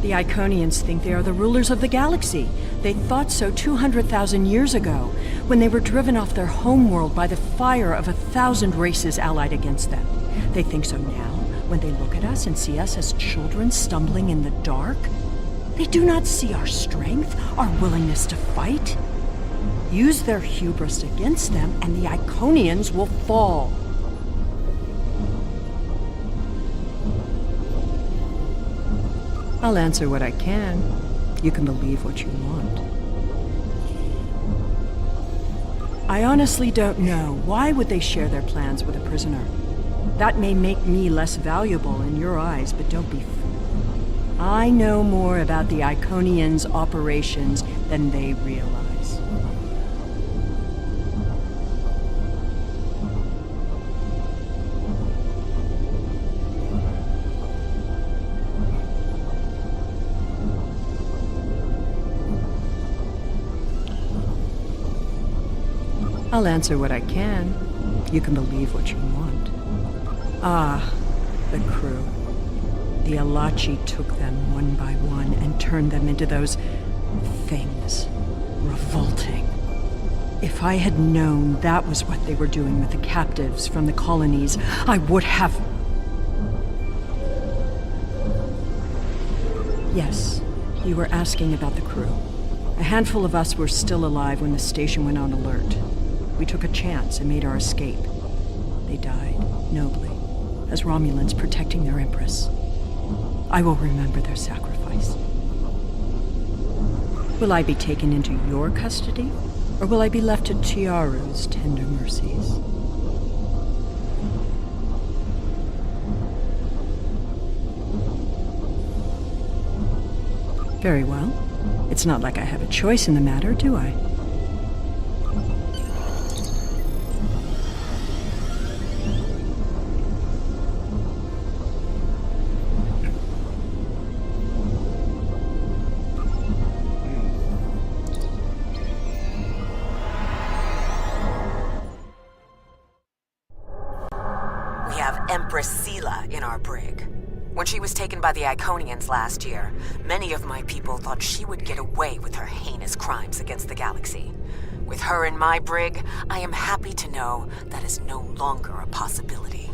The Iconians think they are the rulers of the galaxy. They thought so 200,000 years ago, when they were driven off their homeworld by the fire of 1,000 races allied against them. They think so now, when they look at us and see us as children stumbling in the dark. They do not see our strength, our willingness to fight. Use their hubris against them, and the Iconians will fall. I'll answer what I can. You can believe what you want. I honestly don't know. Why would they share their plans with a prisoner? That may make me less valuable in your eyes, but don't be fooled. I know more about the Iconians' operations than they realize. I'll answer what I can. You can believe what you want. Ah, the crew. The Alachi took them one by one and turned them into those things. Revolting. If I had known that was what they were doing with the captives from the colonies, I would have... Yes, you were asking about the crew. A handful of us were still alive when the station went on alert. We took a chance and made our escape. They died, nobly. as Romulans protecting their Empress. I will remember their sacrifice. Will I be taken into your custody, or will I be left to Chiaru's tender mercies? Very well. It's not like I have a choice in the matter, do I? We have Empress Sela in our brig. When she was taken by the Iconians last year, many of my people thought she would get away with her heinous crimes against the galaxy. With her in my brig, I am happy to know that is no longer a possibility.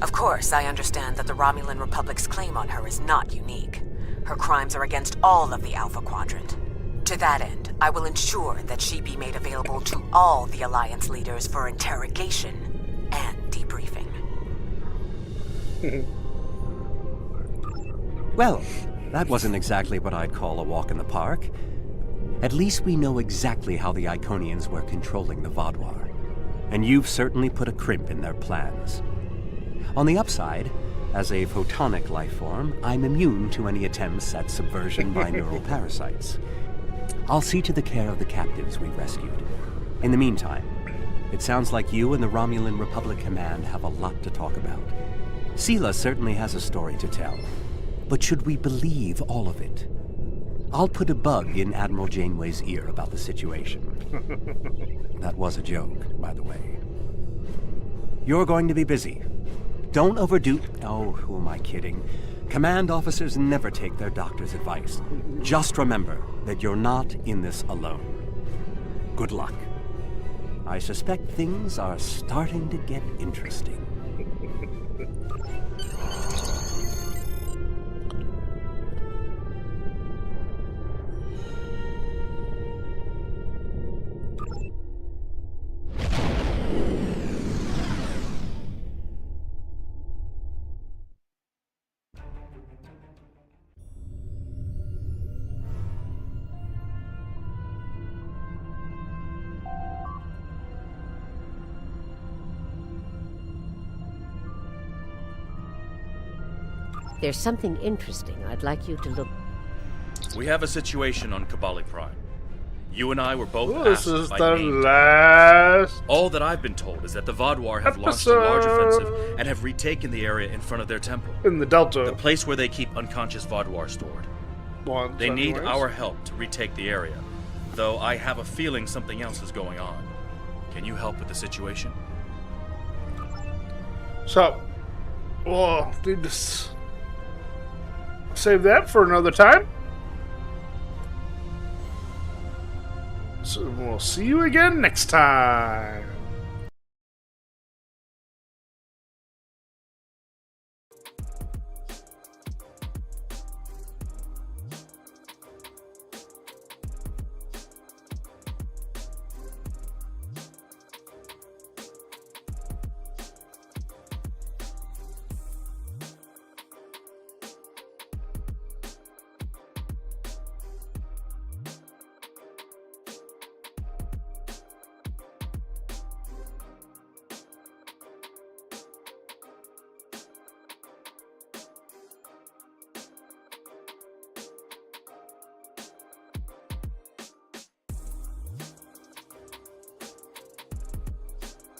Of course, I understand that the Romulan Republic's claim on her is not unique. Her crimes are against all of the Alpha Quadrant. To that end, I will ensure that she be made available to all the Alliance leaders for interrogation and debriefing. Well, that wasn't exactly what I'd call a walk in the park. At least we know exactly how the Iconians were controlling the Vaadwaur. And you've certainly put a crimp in their plans. On the upside, as a photonic life form, I'm immune to any attempts at subversion by neural parasites. I'll see to the care of the captives we rescued. In the meantime, it sounds like you and the Romulan Republic Command have a lot to talk about. Sela certainly has a story to tell. But should we believe all of it? I'll put a bug in Admiral Janeway's ear about the situation. That was a joke, by the way. You're going to be busy. Don't overdo... Oh, who am I kidding? Command officers never take their doctor's advice. Just remember that you're not in this alone. Good luck. I suspect things are starting to get interesting. There's something interesting I'd like you to look... We have a situation on Kabali Prime. You and I were both Ooh, asked this is by the name. last All that I've been told is that the Vaadwaur have launched a large offensive and have retaken the area in front of their temple. In the Delta. The place where they keep unconscious Vaadwaur stored. They need our help to retake the area, though I have a feeling something else is going on. Can you help with the situation? So, we'll need to save that for another time. So we'll see you again next time.